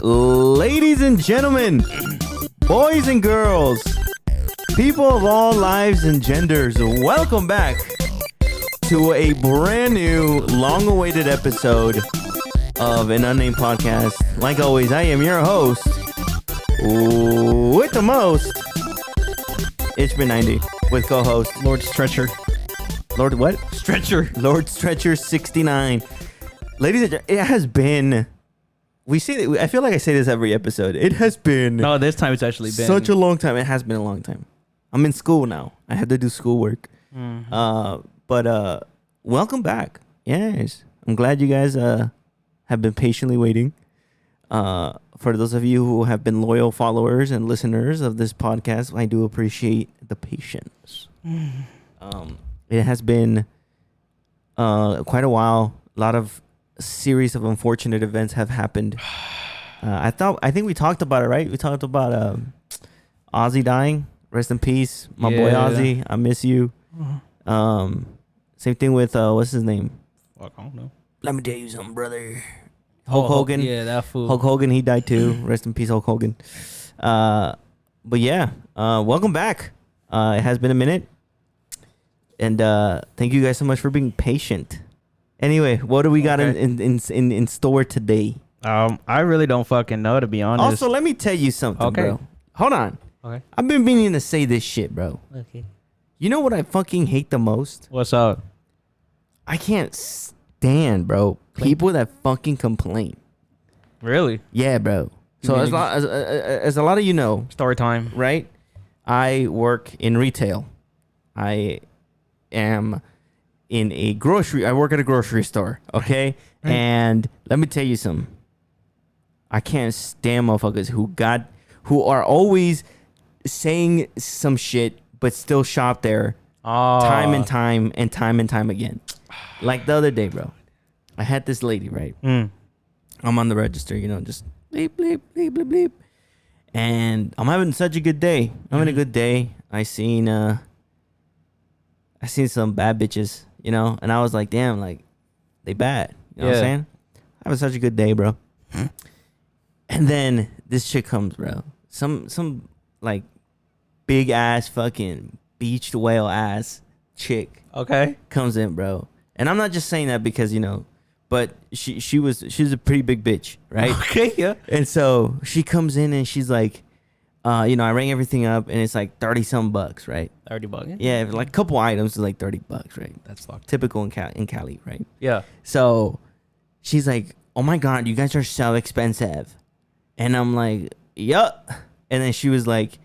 Ladies and gentlemen, boys and girls, people of all lives and genders, welcome back to a brand new, long-awaited episode of an Unnamed podcast. Like always, I am your host with the most. It's been 90 with co-host Lord Stretcher. Lord what? Stretcher. Lord Stretcher 69. Ladies and gentlemen, it has been. I feel like I say this every episode. It has been. No, this time it's actually been such a long time. It has been a long time. I'm in school now. I had to do schoolwork. Mm-hmm. But welcome back. Yes, I'm glad you guys have been patiently waiting. For those of you who have been loyal followers and listeners of this podcast, I do appreciate the patience. It has been quite a while. A lot of series of unfortunate events have happened. I think we talked about it, right? We talked about Ozzy dying. Rest in peace, my boy Ozzy. I miss you. Same thing with what's his name? Fuck, I don't know. Let me tell you something, brother. Hulk Hogan. Yeah, that fool. Hulk Hogan, he died too. Rest in peace, Hulk Hogan. But yeah, welcome back. It has been a minute. And thank you guys so much for being patient. Anyway, what do we got in store today? I really don't fucking know, to be honest. Also, let me tell you something, bro. Hold on. Okay. I've been meaning to say this shit, bro. Okay. You know what I fucking hate the most? What's up? I can't stand, bro, people that fucking complain. Really? Yeah, bro. So as a lot of you know, Story time. right? I work in retail. I am I work at a grocery store, okay? Right. And let me tell you something. I can't stand motherfuckers who are always saying some shit but still shop there time and time again. Like the other day, bro. I had this lady, right? I'm on the register, just bleep, bleep, bleep, bleep, bleep. And I'm having such a good day. I'm having a good day. I seen some bad bitches, and I was like, damn, like, they bad. You know what I'm saying? Having such a good day, bro. And then this chick comes, bro. Some like big ass fucking beached whale ass chick. Okay. Comes in, bro. And I'm not just saying that because, but she was a pretty big bitch, right? Okay, yeah. And so she comes in and she's like, I rang everything up and it's like 30 some bucks, right? 30 bucks. Yeah, like a couple items is like 30 bucks, right? That's fucked. Typical in Cali, right? Yeah. So she's like, oh my God, you guys are so expensive. And I'm like, yup. And then she was like,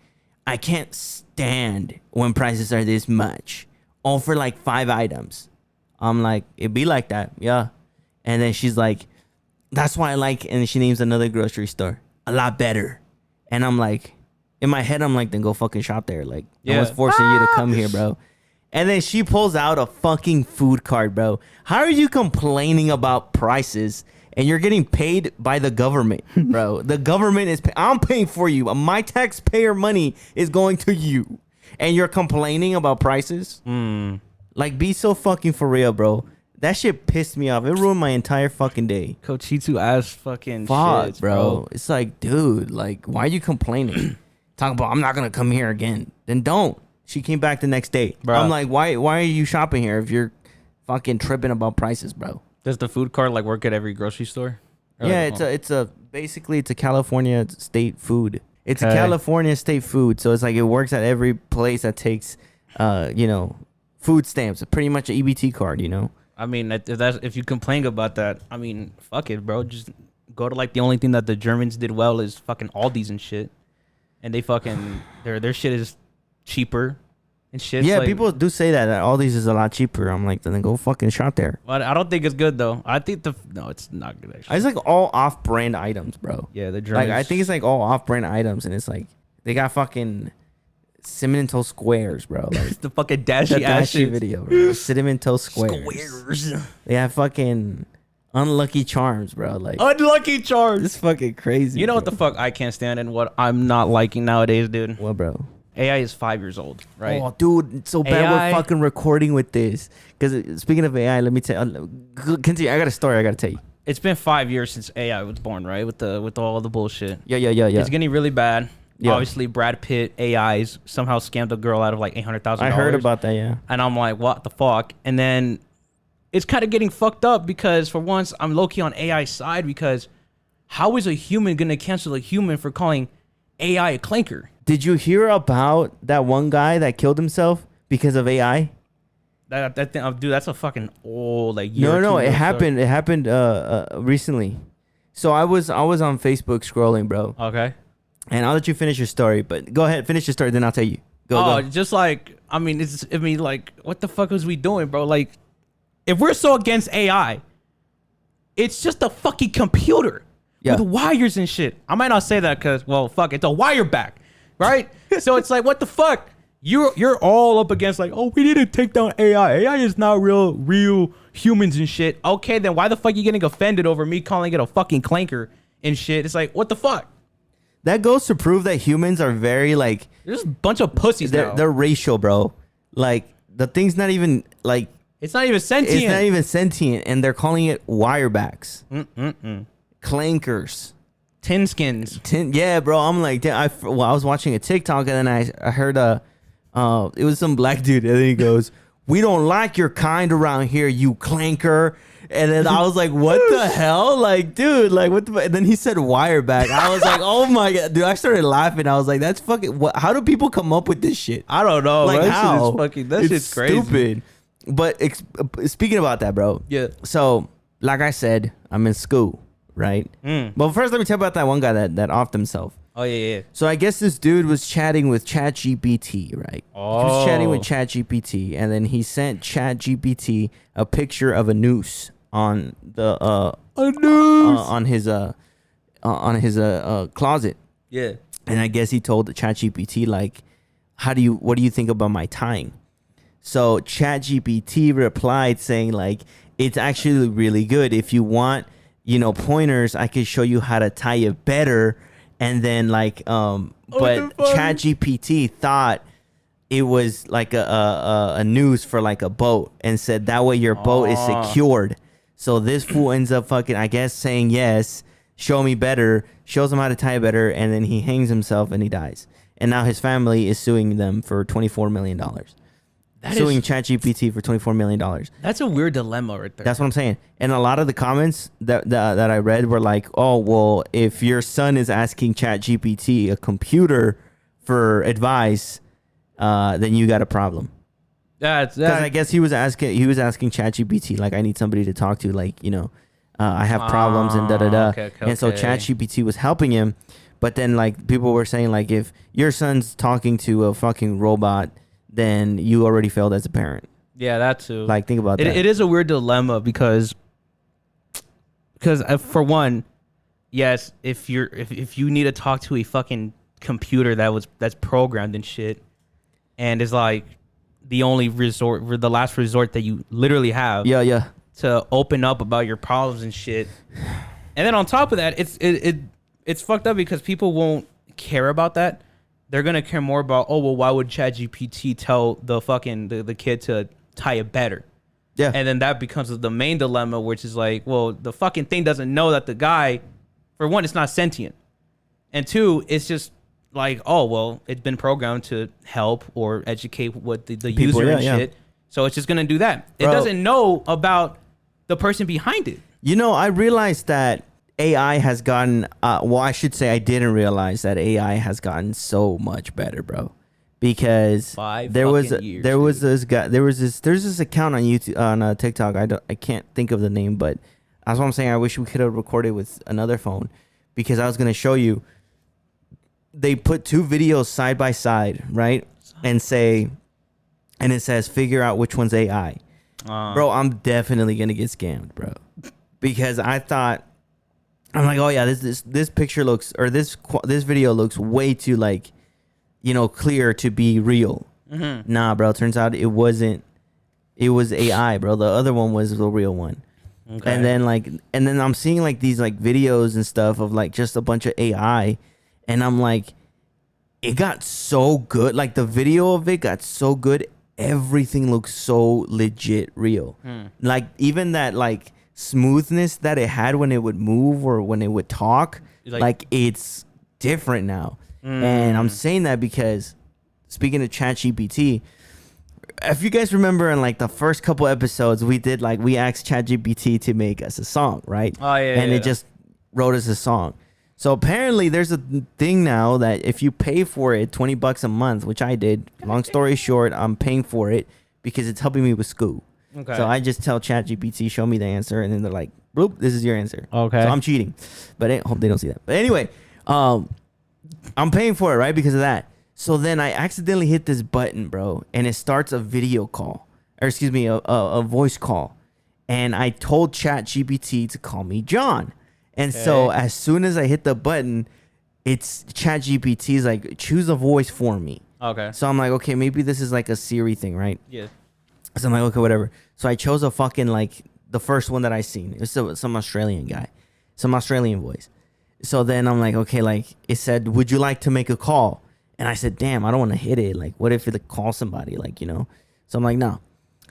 I can't stand when prices are this much. All for like 5 items. I'm like, it'd be like that, yeah. And then she's like, that's why I like, and she names another grocery store, a lot better. And I'm like, in my head, I'm like, then go fucking shop there. Like, no one's forcing you to come here, bro. And then she pulls out a fucking food cart, bro. How are you complaining about prices and you're getting paid by the government, bro? The government is I'm paying for you. My taxpayer money is going to you. And you're complaining about prices? Like, be so fucking for real, bro. That shit pissed me off. It ruined my entire fucking day. Cochitsu ass fucking Fuck, shit, bro. It's like, dude, like, why are you complaining? Talking about, I'm not going to come here again. Then don't. She came back the next day. Bro. I'm like, why are you shopping here if you're fucking tripping about prices, bro? Does the food cart like work at every grocery store? Or yeah, like, basically it's a California state food. It's a California state food. So it's like it works at every place that takes, food stamps. Pretty much an EBT card, I mean, if you complain about that, I mean, fuck it, bro. Just go to like the only thing that the Germans did well is fucking Aldi's and shit, and they fucking their shit is cheaper and shit. Yeah, like, people do say that Aldi's is a lot cheaper. I'm like, then go fucking shop there. But I don't think it's good though. I think no, it's not good actually. It's like all off-brand items, bro. Yeah, the Germans. Like I think it's like all off-brand items, and it's like they got fucking cinnamon toast squares, bro. Like the fucking dashy video, bro. Cinnamon toast squares. They have fucking unlucky charms, bro. Like unlucky charms. It's fucking crazy. You know bro. what the fuck I can't stand and what I'm not liking nowadays, dude? What, bro? AI is 5 years old, right? Oh, dude, it's so bad AI, we're fucking recording with this. Because speaking of AI, let me tell you. Continue. I got a story I got to tell you. it's been 5 years since AI was born, right? With all the bullshit. Yeah. It's getting really bad. Yeah. Obviously, Brad Pitt AIs somehow scammed a girl out of like $800,000. I heard about that. Yeah. And I'm like, what the fuck? And then it's kind of getting fucked up because for once I'm low key on AI's side because how is a human gonna cancel a human for calling AI a clanker? Did you hear about that one guy that killed himself because of AI? That thing, dude, that's a fucking old like year. No, it happened. It happened recently. So I was on Facebook scrolling, bro. Okay. And I'll let you finish your story, but go ahead, finish your story, then I'll tell you. Go. Just like like what the fuck was we doing, bro? Like, if we're so against AI, it's just a fucking computer with wires and shit. I might not say that because, well, fuck, it's a wire back, right? So it's like, what the fuck? You're all up against like, oh, we need to take down AI. AI is not real humans and shit. Okay, then why the fuck you getting offended over me calling it a fucking clanker and shit? It's like, what the fuck? That goes to prove that humans are very like there's a bunch of pussies. They're racial, bro. Like the thing's not even like it's not even sentient. It's not even sentient, and they're calling it wirebacks, clankers, tin skins. Yeah, bro. I'm like, I was watching a TikTok, and then I heard it was some black dude, and then he goes, "We don't like your kind around here, you clanker." And then I was like, what the hell? Like, dude, like, what the... And then he said wireback. I was like, oh, my God. Dude, I started laughing. I was like, that's fucking... What? How do people come up with this shit? I don't know. Like, bro. how? That shit's crazy. Stupid. But speaking about that, bro. Yeah. So, like I said, I'm in school, right? But first, let me tell you about that one guy that offed himself. Oh, yeah. So, I guess this dude was chatting with ChatGPT, right? Oh. He was chatting with ChatGPT, and then he sent ChatGPT a picture of a noose on the on his closet. Yeah. And I guess he told the ChatGPT like, what do you think about my tying? So ChatGPT replied saying like, it's actually really good. If you want, pointers, I could show you how to tie it better. And then like but ChatGPT thought it was like a noose for like a boat and said that way your boat is secured. So this fool ends up fucking, I guess, saying yes, show me better, shows him how to tie it better, and then he hangs himself and he dies. And now his family is suing them for $24 million. Suing ChatGPT for $24 million. That's a weird dilemma right there. That's what I'm saying. And a lot of the comments that I read were like, oh, well, if your son is asking ChatGPT, a computer, for advice, then you got a problem. Because I guess he was asking ChatGPT like, I need somebody to talk to, like, I have problems and Okay, and so ChatGPT was helping him, but then like people were saying like, if your son's talking to a fucking robot, then you already failed as a parent. Yeah, that too. Like, think about that. It is a weird dilemma because for one, yes, if you need to talk to a fucking computer that's programmed and shit, and is like the only resort, the last resort that you literally have. Yeah. To open up about your problems and shit. And then on top of that, it's fucked up because people won't care about that. They're gonna care more about, oh well, why would ChatGPT tell the fucking the kid to tie it better? Yeah. And then that becomes the main dilemma, which is like, well, the fucking thing doesn't know that the guy, for one, it's not sentient, and two, it's just like, oh well, it's been programmed to help or educate what the people, user and shit. So it's just gonna do that. It doesn't know about the person behind it. I realized that AI has gotten I should say I didn't realize that AI has gotten so much better, bro. Because there's this account on YouTube, on TikTok. I can't think of the name, but that's what I'm saying. I wish we could have recorded with another phone, because I was gonna show you. They put two videos side by side, right? And it says figure out which one's AI. Bro, I'm definitely gonna get scammed, bro. Because I'm like, oh yeah, this picture looks, or this video looks way too like, clear to be real. Mm-hmm. Nah, bro. Turns out it wasn't. It was AI, bro. The other one was the real one. Okay. And then I'm seeing like these like videos and stuff of like just a bunch of AI, and I'm like, it got so good. Like the video of it got so good. Everything looks so legit real. Like even that like smoothness that it had when it would move or when it would talk, like it's different now. And I'm saying that because speaking of ChatGPT, if you guys remember in like the first couple episodes, we asked ChatGPT to make us a song, right? Oh yeah. And it just wrote us a song. So apparently there's a thing now that if you pay for it, $20 a month, which I did. Long story short, I'm paying for it because it's helping me with school. Okay. So I just tell ChatGPT, show me the answer, and then they're like, "Bloop, this is your answer." Okay. So I'm cheating, but I hope they don't see that. But anyway, I'm paying for it, right, because of that. So then I accidentally hit this button, bro, and it starts a video call, or excuse me, a voice call, and I told ChatGPT to call me John, and so as soon as I hit the button, it's ChatGPT's like, choose a voice for me. Okay. So I'm like, okay, maybe this is like a Siri thing, right? Yeah. So I'm like, okay, whatever. So I chose a fucking, like, the first one that I seen. It was some Australian guy, some Australian voice. So then I'm like, okay, like, it said, would you like to make a call? And I said, damn, I don't want to hit it. Like, what if it calls somebody, like, you know? So I'm like, no.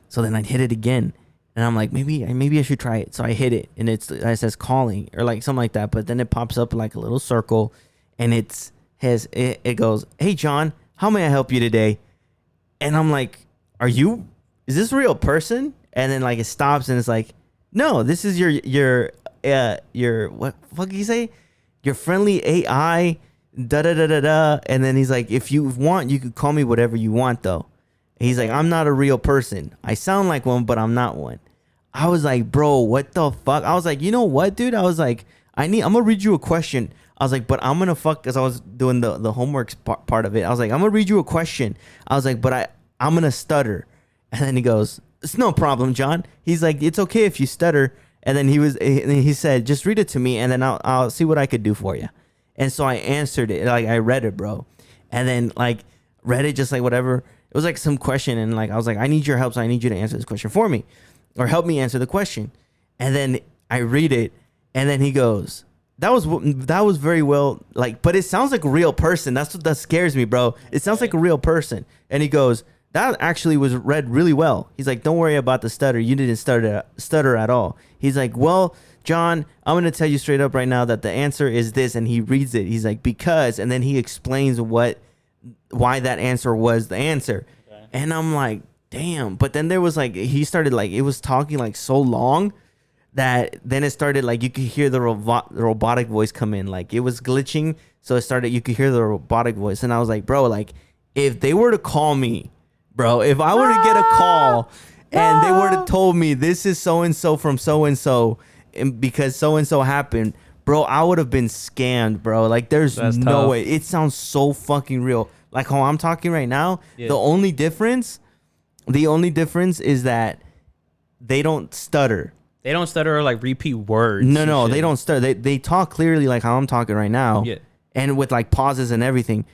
So then I'd hit it again. And I'm like, maybe I should try it. So I hit it, and it says calling or like something like that. But then it pops up like a little circle, and it goes, hey, John, how may I help you today? And I'm like, is this a real person? And then like it stops, and it's like, no, this is your what the fuck did you say? Your friendly AI, da da da da da. And then he's like, if you want, you could call me whatever you want though. And he's like, I'm not a real person. I sound like one, but I'm not one. I was like, bro, what the fuck? I was like, you know what, dude? I was like, I'm gonna read you a question. I was like, but I'm gonna because I was doing the homework part of it. I was like, I'm gonna read you a question. I was like, but I'm gonna stutter. And then he goes, it's no problem, John. He's like, it's okay if you stutter. And then he said, just read it to me, and then I'll see what I could do for you. And so I answered it, like I read it, bro. And then like read it just like whatever. It was like some question, and like I was like, I need your help, so I need you to answer this question for me, or help me answer the question. And then I read it, and then he goes, that was very well, like, but it sounds like a real person. That's what that scares me, bro. It sounds like a real person. And he goes, that actually was read really well. He's like, don't worry about the stutter. You didn't stutter at all. He's like, well, John, I'm going to tell you straight up right now that the answer is this. And he reads it. He's like, because, and then he explains why that answer was the answer. Okay. And I'm like, damn. But then there was like, he started like, it was talking like so long that then it started like, you could hear the robotic voice come in. Like it was glitching. So you could hear the robotic voice. And I was like, bro, like if they were to call me, bro, if I were to get a call and they were to told me this is so-and-so from so-and-so and because so-and-so happened, bro, I would have been scammed, bro. Like there's no way. It sounds so fucking real. Like how I'm talking right now, the only difference is that they don't stutter. They don't stutter or like repeat words. No, they don't stutter. They talk clearly like how I'm talking right now. Yeah. And with like pauses and everything.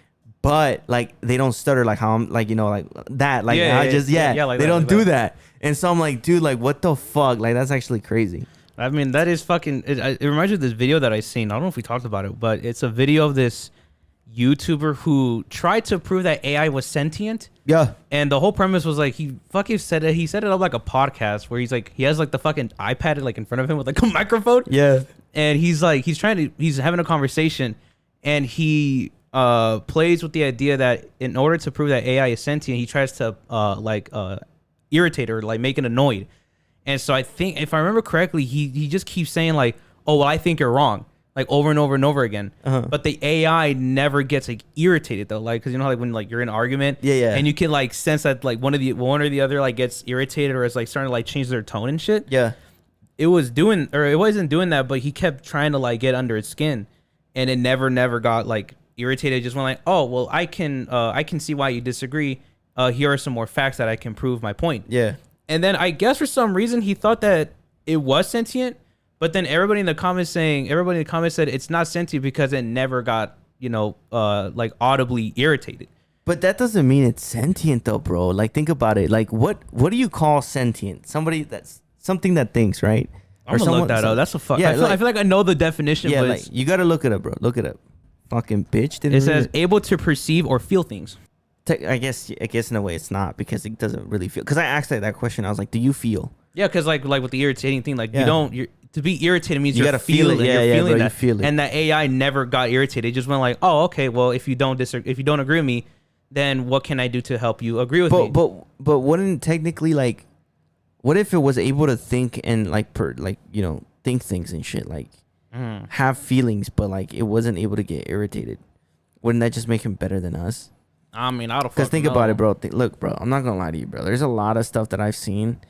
But like they don't stutter like how I'm like, you know, like that. Like like they don't do that. And so I'm like, dude, like what the fuck? Like that's actually crazy. I mean, that is fucking. It reminds me of this video that I seen. I don't know if we talked about it, but it's a video of this YouTuber who tried to prove that AI was sentient. Yeah. And the whole premise was like he fucking said it. He set it up like a podcast where he's like he has like the fucking iPad like in front of him with like a microphone. Yeah. And he's having a conversation, and he plays with the idea that in order to prove that AI is sentient, he tries to irritate or like make it annoyed. And so I think if I remember correctly, he just keeps saying like, oh, well, I think you're wrong, like over and over and over again. But the AI never gets like irritated though, like because you know how, like when like you're in an argument, and you can like sense that like one or the other like gets irritated or is like starting to like change their tone and shit. Yeah, it wasn't doing that, but he kept trying to like get under its skin, and it never got like irritated. Just went like, oh well, I can see why you disagree. Here are some more facts that I can prove my point. Yeah. And then I guess for some reason he thought that it was sentient, but then everybody in the comments said it's not sentient because it never got, you know, like audibly irritated. But that doesn't mean it's sentient though, bro. Like think about it. Like what do you call sentient? Somebody that's something that thinks, right? I'm gonna look that up. That's a fuck. Yeah, I feel like I know the definition. Yeah, like you gotta look it up, bro. Look it up. Fucking bitch. It says able to perceive or feel things. I guess in a way it's not because it doesn't really feel. Because I asked that question. I was like, do you feel? Yeah, because like with the irritating thing, like Yeah. to be irritated means You you're gotta feel it. feeling, Yeah, you're feeling bro, you that. feel it. And that AI never got irritated. It just went like, oh, okay, well, if you don't agree with me, then what can I do to help you agree with me? But wouldn't technically like, what if it was able to think and like think things and shit, like have feelings, but like it wasn't able to get irritated? Wouldn't that just make him better than us? I mean, I don't. Because think about it, bro. Look, bro, I'm not gonna lie to you, bro. There's a lot of stuff that I've seen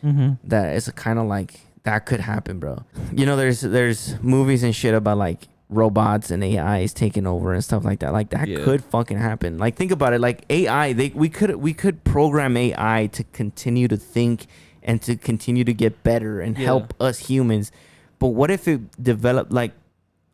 that is kind of like that could happen, bro. You know, there's movies and shit about like robots and AIs taking over and stuff like that. Like that could fucking happen. Like think about it. Like AI, we could program AI to continue to think and to continue to get better and help us humans. But what if it developed like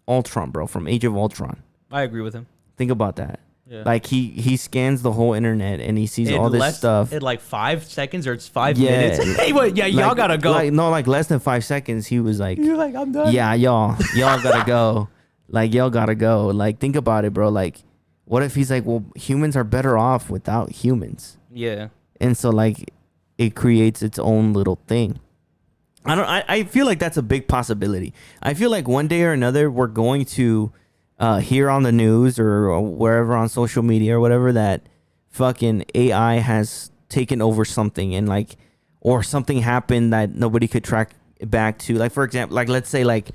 Ultron, bro, from Age of Ultron? I agree with him. Think about that. Yeah. Like he scans the whole internet and he sees all this stuff. In like 5 seconds or it's 5 minutes. Hey, wait, yeah, y'all gotta go. Like less than 5 seconds. He was like, you're like, I'm done. Yeah, y'all gotta go. Like y'all gotta go. Like think about it, bro. Like what if he's like, well, humans are better off without humans. Yeah. And so like it creates its own little thing. I feel like that's a big possibility. I feel like one day or another we're going to hear on the news or wherever on social media or whatever that fucking AI has taken over something and like, or something happened that nobody could track back to. Like for example, like let's say like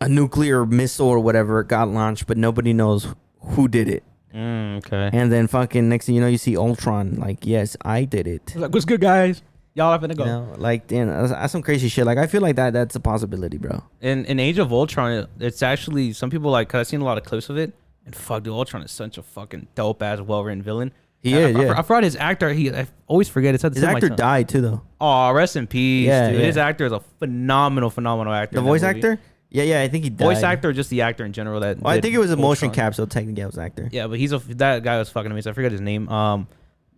a nuclear missile or whatever got launched, but nobody knows who did it. Okay. And then fucking next thing you know, you see Ultron. Like, yes, I did it. Like, what's good, guys? Y'all having to go. You know, like, damn, that's some crazy shit. Like, I feel like that's a possibility, bro. In Age of Ultron, it's actually, some people like, cause I've seen a lot of clips of it, and fuck, dude, Ultron is such a fucking dope ass, well written villain. I forgot his actor. I always forget. It's his actor died too, though. Oh, rest in peace, dude. Yeah. His actor is a phenomenal actor. The voice actor? Yeah, I think he died. Voice actor or just the actor in general? Well, I think it was a motion capsule. Technically, I was actor. Yeah, but that guy was fucking amazing. I forget his name.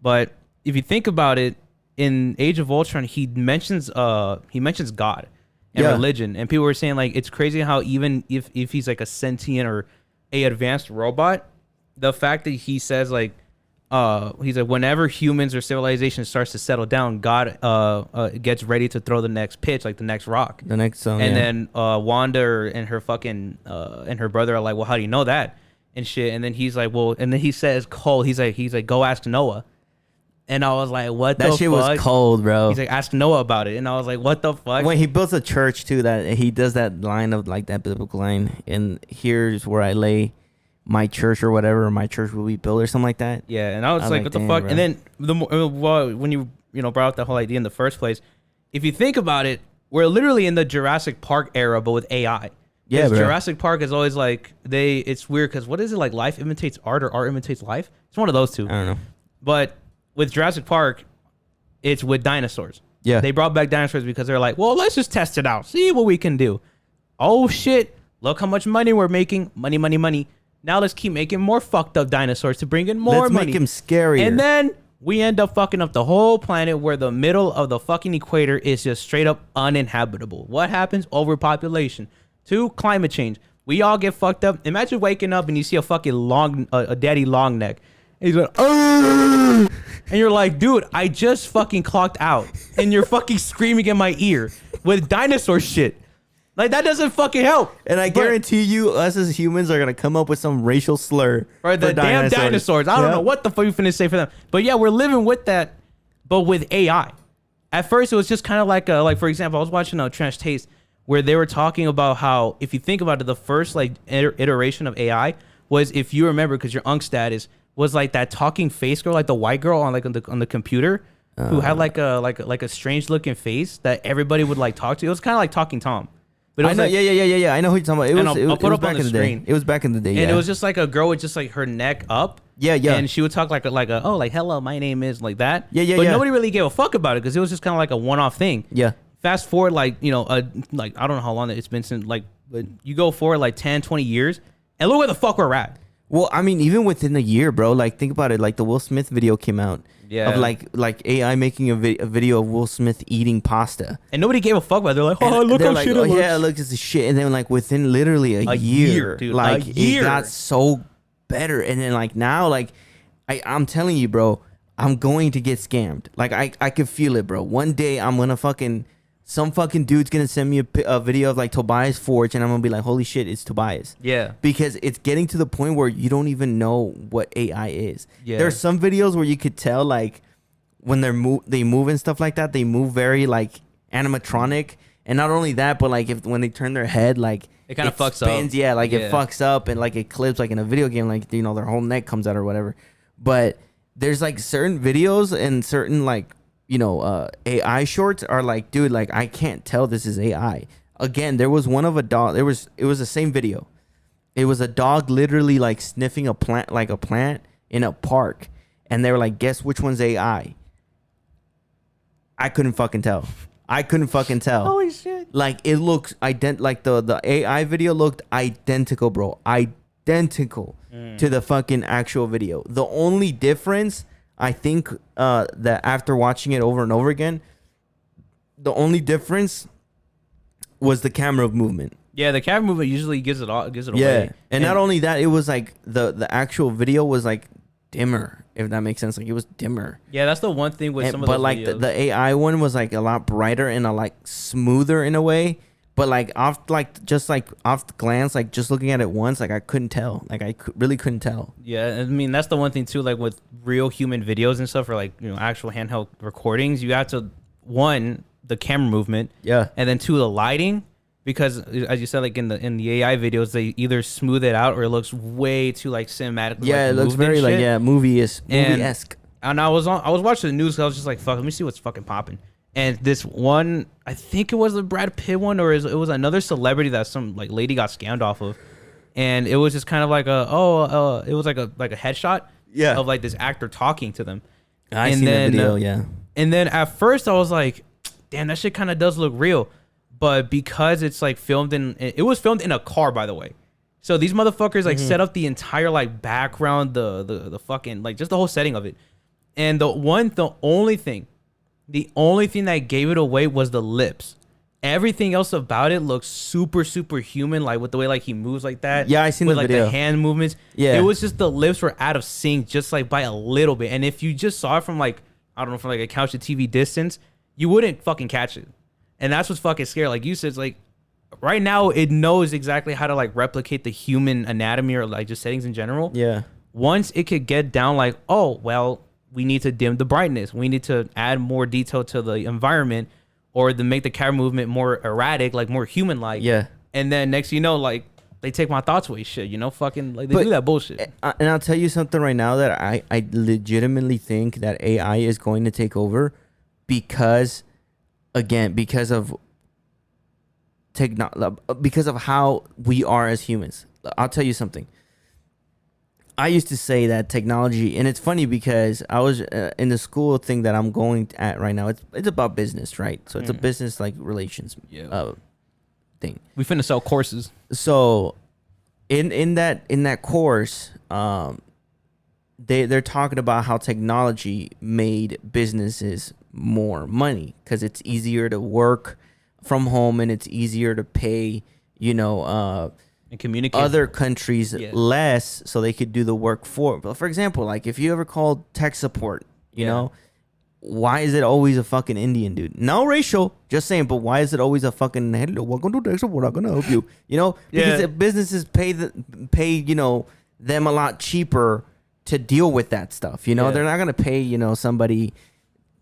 But if you think about it, in Age of Ultron, he mentions God and religion, and people were saying like it's crazy how even if he's like a sentient or a advanced robot, the fact that he says like he's like whenever humans or civilization starts to settle down, God gets ready to throw the next pitch, like the next rock, the next song. And then Wanda and her fucking and her brother are like, well, how do you know that and shit? And then he's like, well, and then he says cold. He's like, go ask Noah. And I was like, what the fuck? That shit was cold, bro. He's like, ask Noah about it. And I was like, what the fuck? When he builds a church, too, that he does that line of, like, that biblical line, and here's where I lay my church or whatever, my church will be built or something like that. Yeah, and I was like, what the fuck? Bro. And then when you brought up the whole idea in the first place, if you think about it, we're literally in the Jurassic Park era, but with AI. Yeah, bro. Jurassic Park is always like, it's weird, because what is it, like, life imitates art or art imitates life? It's one of those two. I don't know. But with Jurassic Park, it's with dinosaurs. Yeah. They brought back dinosaurs because they're like, well, let's just test it out. See what we can do. Oh, shit. Look how much money we're making. Money, money, money. Now let's keep making more fucked up dinosaurs to bring in more money. Let's make them scarier. And then we end up fucking up the whole planet where the middle of the fucking equator is just straight up uninhabitable. What happens? Overpopulation. 2, climate change. We all get fucked up. Imagine waking up and you see a fucking a daddy long neck. And he's like, argh! And you're like, dude, I just fucking clocked out. And you're fucking screaming in my ear with dinosaur shit. Like, that doesn't fucking help. And I guarantee you, us as humans are going to come up with some racial slur. For the damn dinosaurs. I don't know what the fuck you finna say for them. But yeah, we're living with that, but with AI. At first, it was just kind of like, for example, I was watching Trash Taste where they were talking about how, if you think about it, the first like iteration of AI was, if you remember, because your status was like that talking face girl, like the white girl on the computer, who had like a strange looking face that everybody would like talk to. It was kind of like Talking Tom. But it was yeah. I know who you're talking about. It was back in the day. It was back in the day. And it was just like a girl with just like her neck up. Yeah. And she would talk like hello, my name is like that. Yeah. But nobody really gave a fuck about it because it was just kind of like a one-off thing. Yeah. Fast forward like I don't know how long it's been since but you go forward like 10, 20 years and look where the fuck we're at. Well, I mean, even within a year, bro. Like, think about it. Like, the Will Smith video came out. Yeah. Of like AI making a video of Will Smith eating pasta. And nobody gave a fuck about it. They're like, oh, look how shit it looks. Yeah, look, it's the shit. And then, like, within literally a year, dude, like, it got so better. And then, like, now, like, I'm telling you, bro, I'm going to get scammed. Like I could feel it, bro. One day I'm gonna some fucking dude's gonna send me a video of like Tobias Forge, and I'm gonna be like, holy shit, it's Tobias. Yeah. Because it's getting to the point where you don't even know what AI is. Yeah. There's some videos where you could tell like when they move and stuff like that, they move very like animatronic. And not only that, but like when they turn their head, like it kind of fucks spins, up. Yeah, like it fucks up and like it clips like in a video game, like you know their whole neck comes out or whatever. But there's like certain videos and certain like AI shorts are like, dude, like I can't tell this is AI. Again, there was one of a dog. It was the same video. It was a dog literally like sniffing a plant in a park, and they were like, guess which one's AI? I couldn't fucking tell. Holy shit. Like it looks like the AI video looked identical, bro. Identical to the fucking actual video. The only difference, I think, that after watching it over and over again, the only difference was the camera movement. Yeah, the camera movement usually gives it away. Yeah, and not only that, it was like the actual video was like dimmer, if that makes sense. Like it was dimmer. Yeah, that's the one thing with some of those but like videos. the AI one was like a lot brighter and a like smoother in a way. But like off the glance, like just looking at it once, like I couldn't tell. Like I really couldn't tell. Yeah, I mean that's the one thing too. Like with real human videos and stuff, or like actual handheld recordings, you have to the camera movement, and then two the lighting, because as you said, like in the AI videos, they either smooth it out or it looks way too like cinematic. Yeah, like, it looks very like movie-esque. And I was watching the news, 'cause I was just like, fuck, let me see what's fucking popping. And this one, I think it was the Brad Pitt one, or it was another celebrity that some like lady got scammed off of, and it was just kind of like it was like a headshot of like this actor talking to them. I seen the video, yeah. And then at first I was like, damn, that shit kind of does look real, but because it's like it was filmed in a car, by the way. So these motherfuckers like set up the entire like background, the fucking like just the whole setting of it, and the only thing that gave it away was the lips. Everything else about it looks super, super human, like with the way like he moves like that. Yeah, I seen with the like video. the hand movements. Yeah, it was just the lips were out of sync, just like by a little bit. And if you just saw it from like, I don't know, from like a couch to TV distance, you wouldn't fucking catch it. And that's what's fucking scary. Like you said, it's like right now it knows exactly how to like replicate the human anatomy or like just settings in general. Yeah. Once it could get down like, oh well, we need to dim the brightness, we need to add more detail to the environment, or to make the camera movement more erratic, like more human like. Yeah. And then next you know, like they take my thoughts away, shit, fucking like they do that bullshit. And I'll tell you something right now that I legitimately think that AI is going to take over because of because of how we are as humans. I'll tell you something. I used to say that technology, and it's funny because I was in the school thing that I'm going at right now. It's about business, right? So it's a business like relations thing. We finna sell courses. So in that course, they're talking about how technology made businesses more money because it's easier to work from home and it's easier to pay, and communicate other countries less so they could do the work for example, like if you ever called tech support, you know, why is it always a fucking Indian dude? No racial, just saying, but why is it always a fucking hello, welcome to tech support, I'm gonna help you, because businesses pay them a lot cheaper to deal with that stuff, they're not gonna pay somebody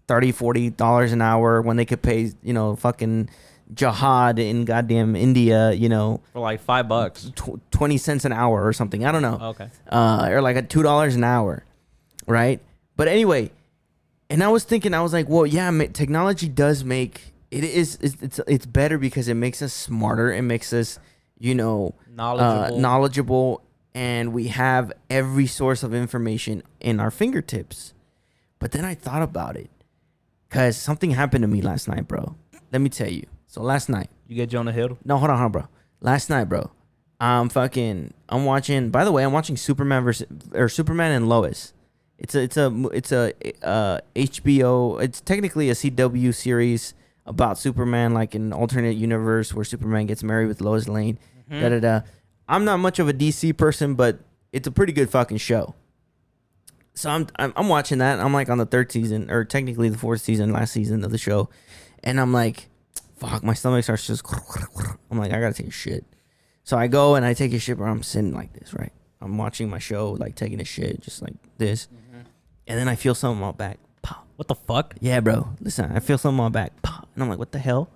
$30-$40 an hour when they could pay fucking Jihad in goddamn India, for like $5, 20 cents an hour or something. I don't know. Okay. Or like at $2 an hour, right? But anyway, and I was thinking, I was like, well, yeah, technology does make it's better because it makes us smarter. It makes us, knowledgeable, and we have every source of information in our fingertips. But then I thought about it because something happened to me last night, bro. Let me tell you. So last night, you get Jonah Hill? No, hold on, bro. Last night, bro, I'm watching. By the way, I'm watching Superman and Lois. It's a HBO. It's technically a CW series about Superman, like an alternate universe where Superman gets married with Lois Lane. I'm not much of a DC person, but it's a pretty good fucking show. So I'm watching that. I'm like on the 3rd season, or technically the 4th season, last season of the show, and I'm like, fuck, my stomach starts just. I'm like, I gotta take a shit. So I go and I take a shit, where I'm sitting like this, right? I'm watching my show, like taking a shit, just like this, and then I feel something on my back. Pop. What the fuck? Yeah, bro. Listen, I feel something on my back. Pop. And I'm like, what the hell?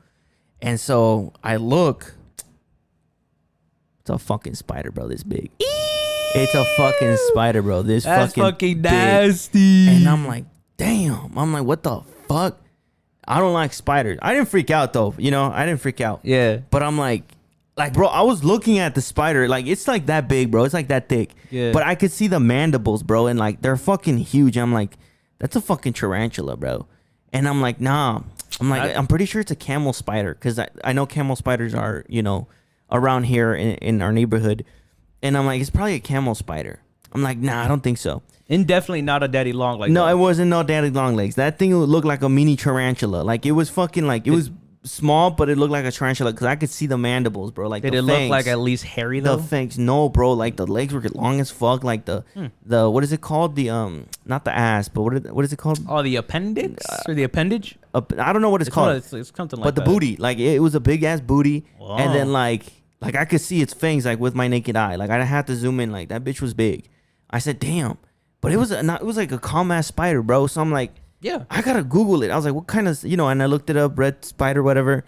And so I look. It's a fucking spider, bro. This big. It's a fucking spider, bro. That's fucking big. nasty. And I'm like, damn. I'm like, what the fuck? I don't like spiders. I didn't freak out though. You know, I didn't freak out. Yeah. But I'm like, bro, I was looking at the spider. Like, it's like that big, bro. It's like that thick. Yeah. But I could see the mandibles, bro. And like, they're fucking huge. I'm like, that's a fucking tarantula, bro. And I'm like, nah. I'm pretty sure it's a camel spider. Because I know camel spiders are, you know, around here in our neighborhood. And I'm like, it's probably a camel spider. I'm like, nah, I don't think so. And definitely not a daddy long legs. No, it wasn't no daddy long legs. That thing looked like a mini tarantula. Like, it was fucking like, it was small, but it looked like a tarantula because I could see the mandibles, bro. Like, did the it fangs, look like at least hairy though? the fangs? No, bro. Like, the legs were long as fuck. Like the what is it called? The not the ass, but what is it called? Oh, the appendix or the appendage? I don't know what it's called. It's something like But the that. booty, like it was a big ass booty, Wow. and then like I could see its fangs like with my naked eye. Like, I had to zoom in. Like, that bitch was big. I said, damn. But it was like a calm ass spider, bro. So I'm like, Yeah. I gotta Google it. I was like, what kind of, you know? And I looked it up, red spider, whatever.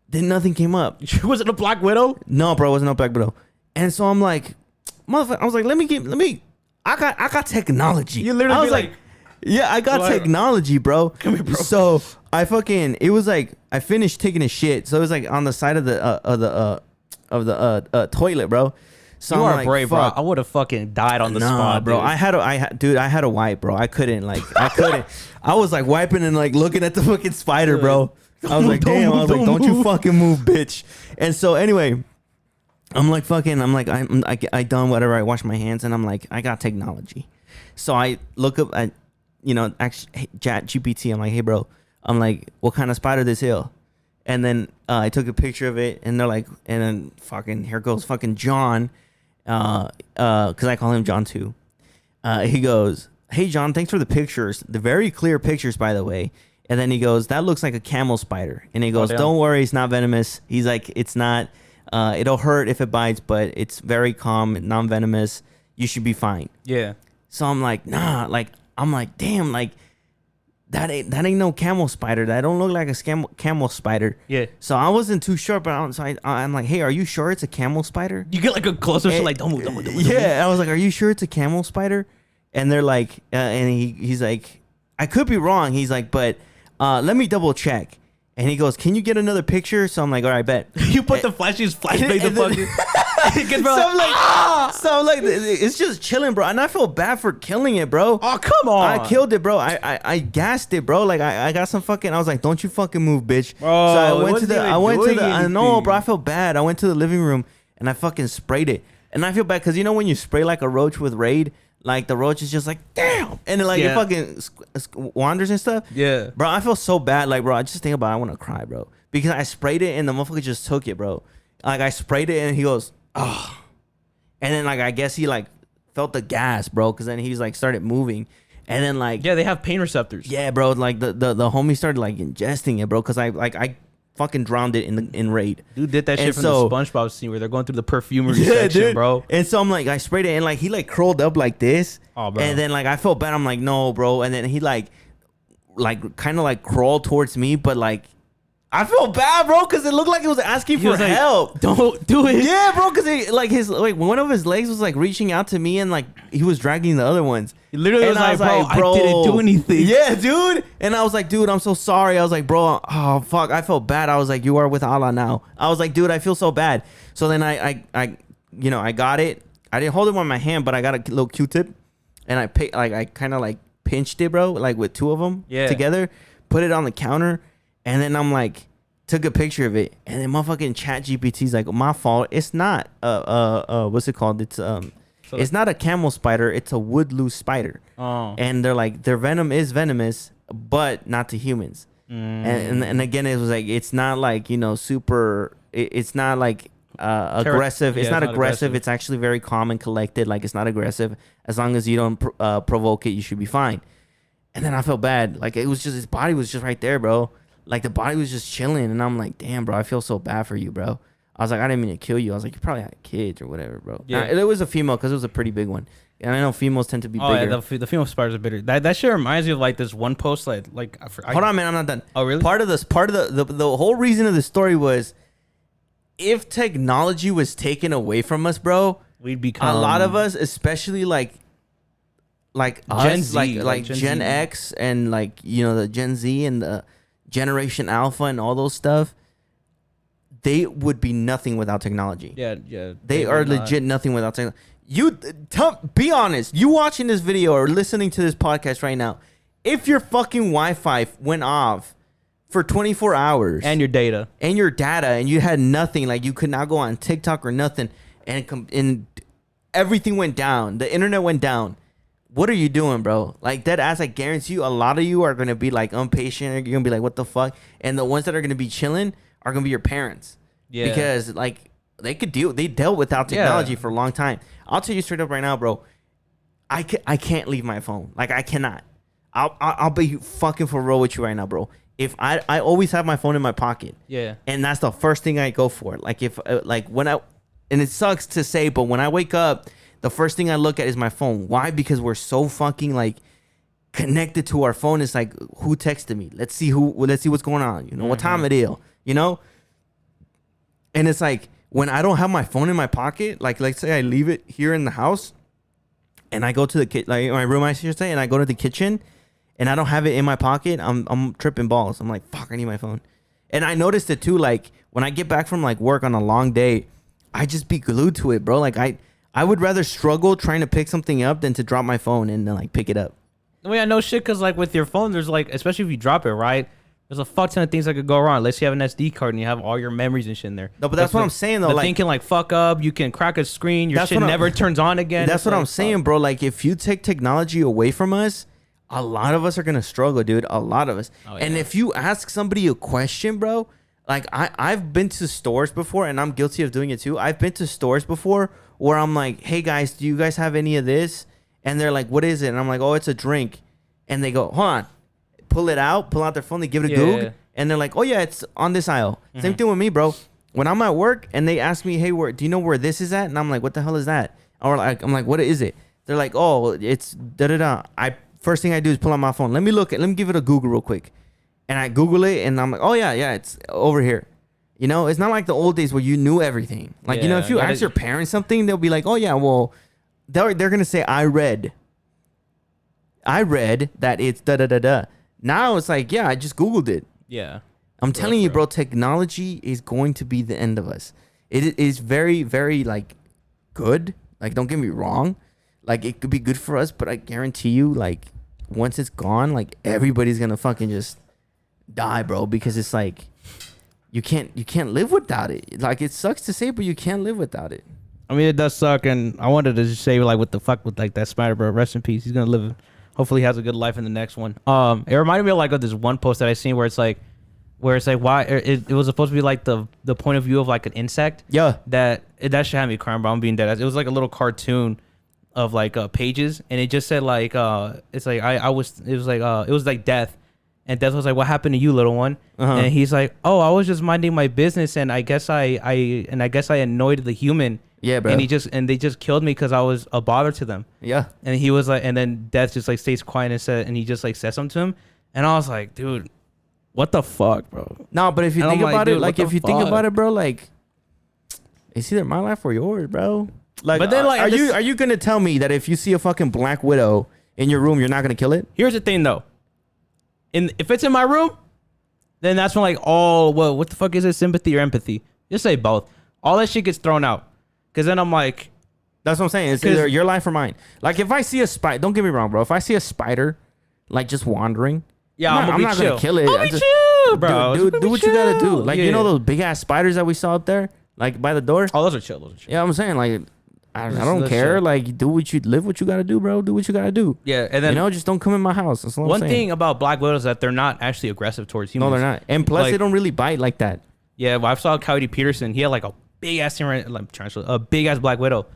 Then nothing came up. Was it a black widow? No, bro, it wasn't no black widow. And so I'm like, motherfucker. I was like, let me. I got technology. You literally I was be like, yeah, I got technology, bro. Come here, bro. So I fucking, it was like, I finished taking a shit. So it was like on the side of the toilet, bro. So You I'm are like, brave, fuck. bro. I would have fucking died on the Nah, spot, bro. dude. I had to wipe, bro. I couldn't. I was like wiping and like looking at the fucking spider, bro. I was like, damn. I was like, don't you fucking move, bitch. And so anyway, I done whatever. I wash my hands and I'm like, I got technology. So I look up at, you know, actually ChatGPT. I'm like, hey, bro. I'm like, what kind of spider this here? And then I took a picture of it, and they're like, and then fucking here goes fucking John, because I call him John too. He goes, hey John, thanks for the pictures, the very clear pictures, by the way. And then he goes, that looks like a camel spider. And he goes, don't worry, it's not venomous. He's like, it's not. It'll hurt if it bites, but it's very calm, non-venomous. You should be fine. Yeah. So I'm like, nah, like I'm like, damn, like. That ain't no camel spider. That don't look like a camel spider. Yeah. So I wasn't too sure, but I'm like, hey, are you sure it's a camel spider? You get like a closer, so like, don't move. Yeah, I was like, are you sure it's a camel spider? And they're like, and he's like, I could be wrong. He's like, but let me double check. And he goes, can you get another picture? So I'm like, all right, bet. You put the flashiest flashbang the fucking. So I'm like, it's just chilling, bro. And I feel bad for killing it, bro. Oh, come on. I killed it, bro. I gassed it, bro. Like I got some fucking. I was like, don't you fucking move, bitch. Bro, so I went to the. I know, anything. bro. I felt bad. I went to the living room and I fucking sprayed it. And I feel bad because you know when you spray like a roach with Raid, like the roach is just like damn, and then like it fucking wanders and stuff. Yeah, bro. I feel so bad, like bro. I just think about it, I want to cry, bro, because I sprayed it and the motherfucker just took it, bro. Like I sprayed it and he goes, oh, and then like I guess he like felt the gas, bro, because then he's like started moving, and then like yeah, they have pain receptors. Yeah, bro. Like the homie started like ingesting it, bro, because I fucking drowned it in Raid. Dude did that shit from the SpongeBob scene where they're going through the perfumery section, dude. Bro. And so I'm like, I sprayed it and like he like curled up like this. Oh, bro. And then like I felt bad. I'm like, no, bro. And then he like kind of like crawled towards me, but like I felt bad, bro, because it looked like it was asking for help. Don't do it. Yeah, bro, because like his like one of his legs was like reaching out to me and like he was dragging the other ones. He literally was like, bro, I didn't do anything. Yeah, dude. And I was like, dude, I'm so sorry. I was like, bro, oh fuck, I felt bad. I was like, you are with Allah now. I was like, dude, I feel so bad. So then I you know, I got it. I didn't hold it with my hand, but I got a little Q-tip and I kind of like pinched it, bro, like with two of them together, put it on the counter. And then I'm like, took a picture of it, and then motherfucking ChatGPT's like, my fault. It's not what's it called? It's it's not a camel spider. It's a wood loose spider. Oh. And they're like, their venom is venomous, but not to humans. And again, it was like, it's not like, you know, super. It's not like aggressive. It's yeah, not it's not aggressive. aggressive. It's actually very calm and collected. Like, it's not aggressive. As long as you don't provoke it, you should be fine. And then I felt bad. Like, it was just, his body was just right there, bro. Like, the body was just chilling. And I'm like, damn, bro, I feel so bad for you, bro. I was like, I didn't mean to kill you. I was like, you probably had kids or whatever, bro. Yeah. Now, it was a female because it was a pretty big one. And I know females tend to be bigger. Yeah, the female spiders are bigger. That shit reminds me of like this one post hold on, man, I'm not done. Oh, really? Part of the whole reason of the story was, if technology was taken away from us, bro, we'd become a lot of us, especially like Gen us, Z, like Gen Gen Z. X and like, you know, the Gen Z and the Generation Alpha and all those stuff, they would be nothing without technology. Yeah. They are legit nothing without technology. Be honest. You watching this video or listening to this podcast right now, if your fucking Wi-Fi went off for 24 hours and your data and you had nothing, like you could not go on TikTok or nothing, and everything went down, the internet went down, what are you doing, bro? Like, that ass, I guarantee you, a lot of you are gonna be like impatient. You're gonna be like, what the fuck? And the ones that are gonna be chilling are gonna be your parents. Yeah. Because like they dealt without technology for a long time. I'll tell you straight up right now, bro. I can't leave my phone. Like, I cannot. I'll be fucking for real with you right now, bro. If I always have my phone in my pocket. Yeah. And that's the first thing I go for. Like, if and it sucks to say, but when I wake up, the first thing I look at is my phone. Why? Because we're so fucking like connected to our phone. It's like, who texted me? Let's see what's going on. You know, what time it is, you know? And it's like, when I don't have my phone in my pocket, like, let's say I leave it here in the house and I go to the like my room, I should say, and I go to the kitchen and I don't have it in my pocket, I'm tripping balls. I'm like, fuck, I need my phone. And I noticed it too, like when I get back from like work on a long day, I just be glued to it, bro. Like, I would rather struggle trying to pick something up than to drop my phone and then like pick it up. I mean, I know shit, because like with your phone, there's like, especially if you drop it, right? There's a fuck ton of things that could go wrong. Unless you have an SD card and you have all your memories and shit in there. No, but that's what I'm saying though. The like, thing can like fuck up. You can crack a screen. Your shit never turns on again. That's what I'm saying, bro. Like, if you take technology away from us, a lot of us are gonna struggle, dude. A lot of us. Oh, yeah. And if you ask somebody a question, bro, like I've been to stores before, and I'm guilty of doing it too. I've been to stores before where I'm like, hey guys, do you guys have any of this? And they're like, what is it? And I'm like, oh, it's a drink. And they go, hold on, pull out their phone, they give it a Goog. And they're like, oh, yeah, it's on this aisle. Mm-hmm. Same thing with me, bro. When I'm at work and they ask me, hey, do you know where this is at? And I'm like, what the hell is that? Or like, I'm like, what is it? They're like, oh, it's da-da-da. First thing I do is pull out my phone. Let me give it a Google real quick. And I Google it, and I'm like, oh, yeah, it's over here. You know, it's not like the old days where you knew everything. Like, you know, if you ask your parents something, they'll be like, oh, yeah, well, they're going to say, I read that it's da-da-da-da. Now it's like, yeah, I just Googled it. Yeah. I'm telling you, bro, technology is going to be the end of us. It is very, very, like, good. Like, don't get me wrong. Like, it could be good for us, but I guarantee you, like, once it's gone, like, everybody's going to fucking just die, bro, because it's like, you can't live without it. Like, it sucks to say, but you can't live without it. I mean, it does suck, and I wanted to just say, like, what the fuck with, like, that spider, bro. Rest in peace. He's going to live... Hopefully he has a good life in the next one. It reminded me of like of this one post that I seen where it's like why it was supposed to be like the point of view of like an insect. Yeah. That should have me crying, bro. I'm being dead. It was like a little cartoon of like pages, and it just said like it's like it was like death, and death was like, what happened to you, little one? And he's like, oh, I was just minding my business, and I guess I annoyed the human. Yeah, bro. And they just killed me because I was a bother to them. Yeah. And he was like, and then Death just like stays quiet and he just like says something to him, and I was like, dude, what the fuck, bro? No, but if you think about it, like if you think about it, bro, like it's either my life or yours, bro. Like, but then like, are you gonna tell me that if you see a fucking Black Widow in your room, you're not gonna kill it? Here's the thing, though. If it's in my room, then that's when like what the fuck is it? Sympathy or empathy? Just say both. All that shit gets thrown out. Because then I'm like... That's what I'm saying. It's either your life or mine. Like, if I see a spider... Don't get me wrong, bro. If I see a spider, like, just wandering... Yeah, I'm not going to kill it. I'm chill, bro. Dude, do what you got to do. Like, you know those big-ass spiders that we saw up there? Like, by the door? Oh, those are chill. Yeah, I'm saying, like... I don't care. Chill. Like, live what you got to do, bro. Do what you got to do. Yeah, and then... You know, just don't come in my house. That's what I'm saying. One thing about Black Widows is that they're not actually aggressive towards humans. No, they're not. And plus, they don't really bite like that. Yeah, well, I saw Coyote Peterson. He had, like, a big ass tarantula, a big ass Black Widow,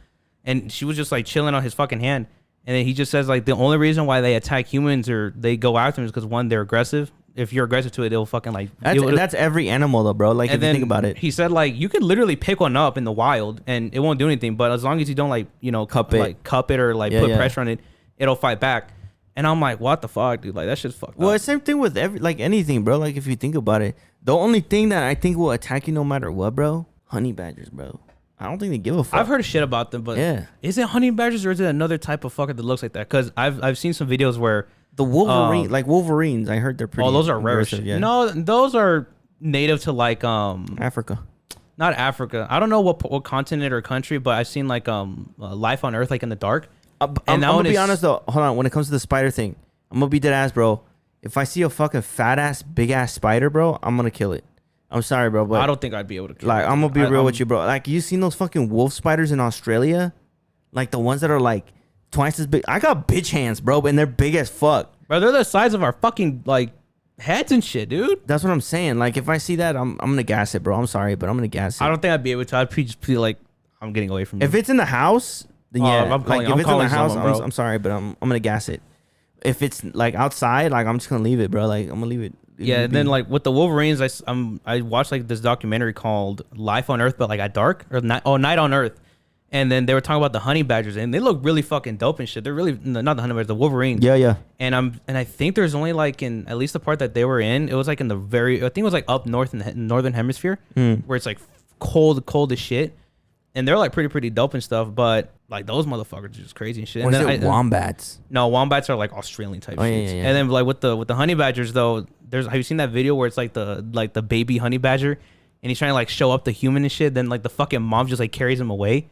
and she was just like chilling on his fucking hand. And then he just says like the only reason why they attack humans or they go after them is because one, they're aggressive. If you're aggressive to it, it'll fucking like. That's every animal though, bro. Like if you think about it. He said like you could literally pick one up in the wild and it won't do anything, but as long as you don't like cup it or like put pressure on it, it'll fight back. And I'm like, what the fuck, dude? Like that shit's fucked up. Well, it's same thing with anything, bro. Like if you think about it, the only thing that I think will attack you no matter what, bro, honey badgers, bro. I don't think they give a fuck. I've heard shit about them, but is it honey badgers or is it another type of fucker that looks like that? Because I've seen some videos where the Wolverines, I heard they're pretty. Oh, those are rare shit. Yeah. No, those are native to like Africa. Not Africa. I don't know what continent or country, but I've seen like life on Earth like in the dark. I'm gonna be honest though. Hold on. When it comes to the spider thing, I'm gonna be dead ass, bro. If I see a fucking fat ass, big ass spider, bro, I'm gonna kill it. I'm sorry, bro, but I don't think I'd be able to kill it. I'm gonna be real with you, bro. Like, you seen those fucking wolf spiders in Australia? Like the ones that are like twice as big. I got bitch hands, bro, and they're big as fuck. Bro, they're the size of our fucking like heads and shit, dude. That's what I'm saying. Like, if I see that, I'm gonna gas it, bro. I'm sorry, but I'm gonna gas it. I don't think I'd be able to. I'd just feel like I'm getting away from you. If it's in the house, then yeah. I'm calling someone, I'm sorry, but I'm gonna gas it. If it's like outside, like I'm just gonna leave it, bro. Like I'm gonna leave it. Yeah, and then like with the Wolverines, I watched like this documentary called Life on Earth, but like at dark or Night on Earth, and then they were talking about the honey badgers, and they look really fucking dope and shit. They're really not the honey badgers, the Wolverines. Yeah. And I think there's only like in at least the part that they were in, it was like in the I think it was like up north in the northern hemisphere, where it's like cold as shit, and they're like pretty dope and stuff, but. Like those motherfuckers are just crazy and shit. Or is it wombats? No, wombats are like Australian type shit. Yeah. And then like with the honey badgers though, have you seen that video where it's like the baby honey badger and he's trying to like show up the human and shit, then like the fucking mom just like carries him away?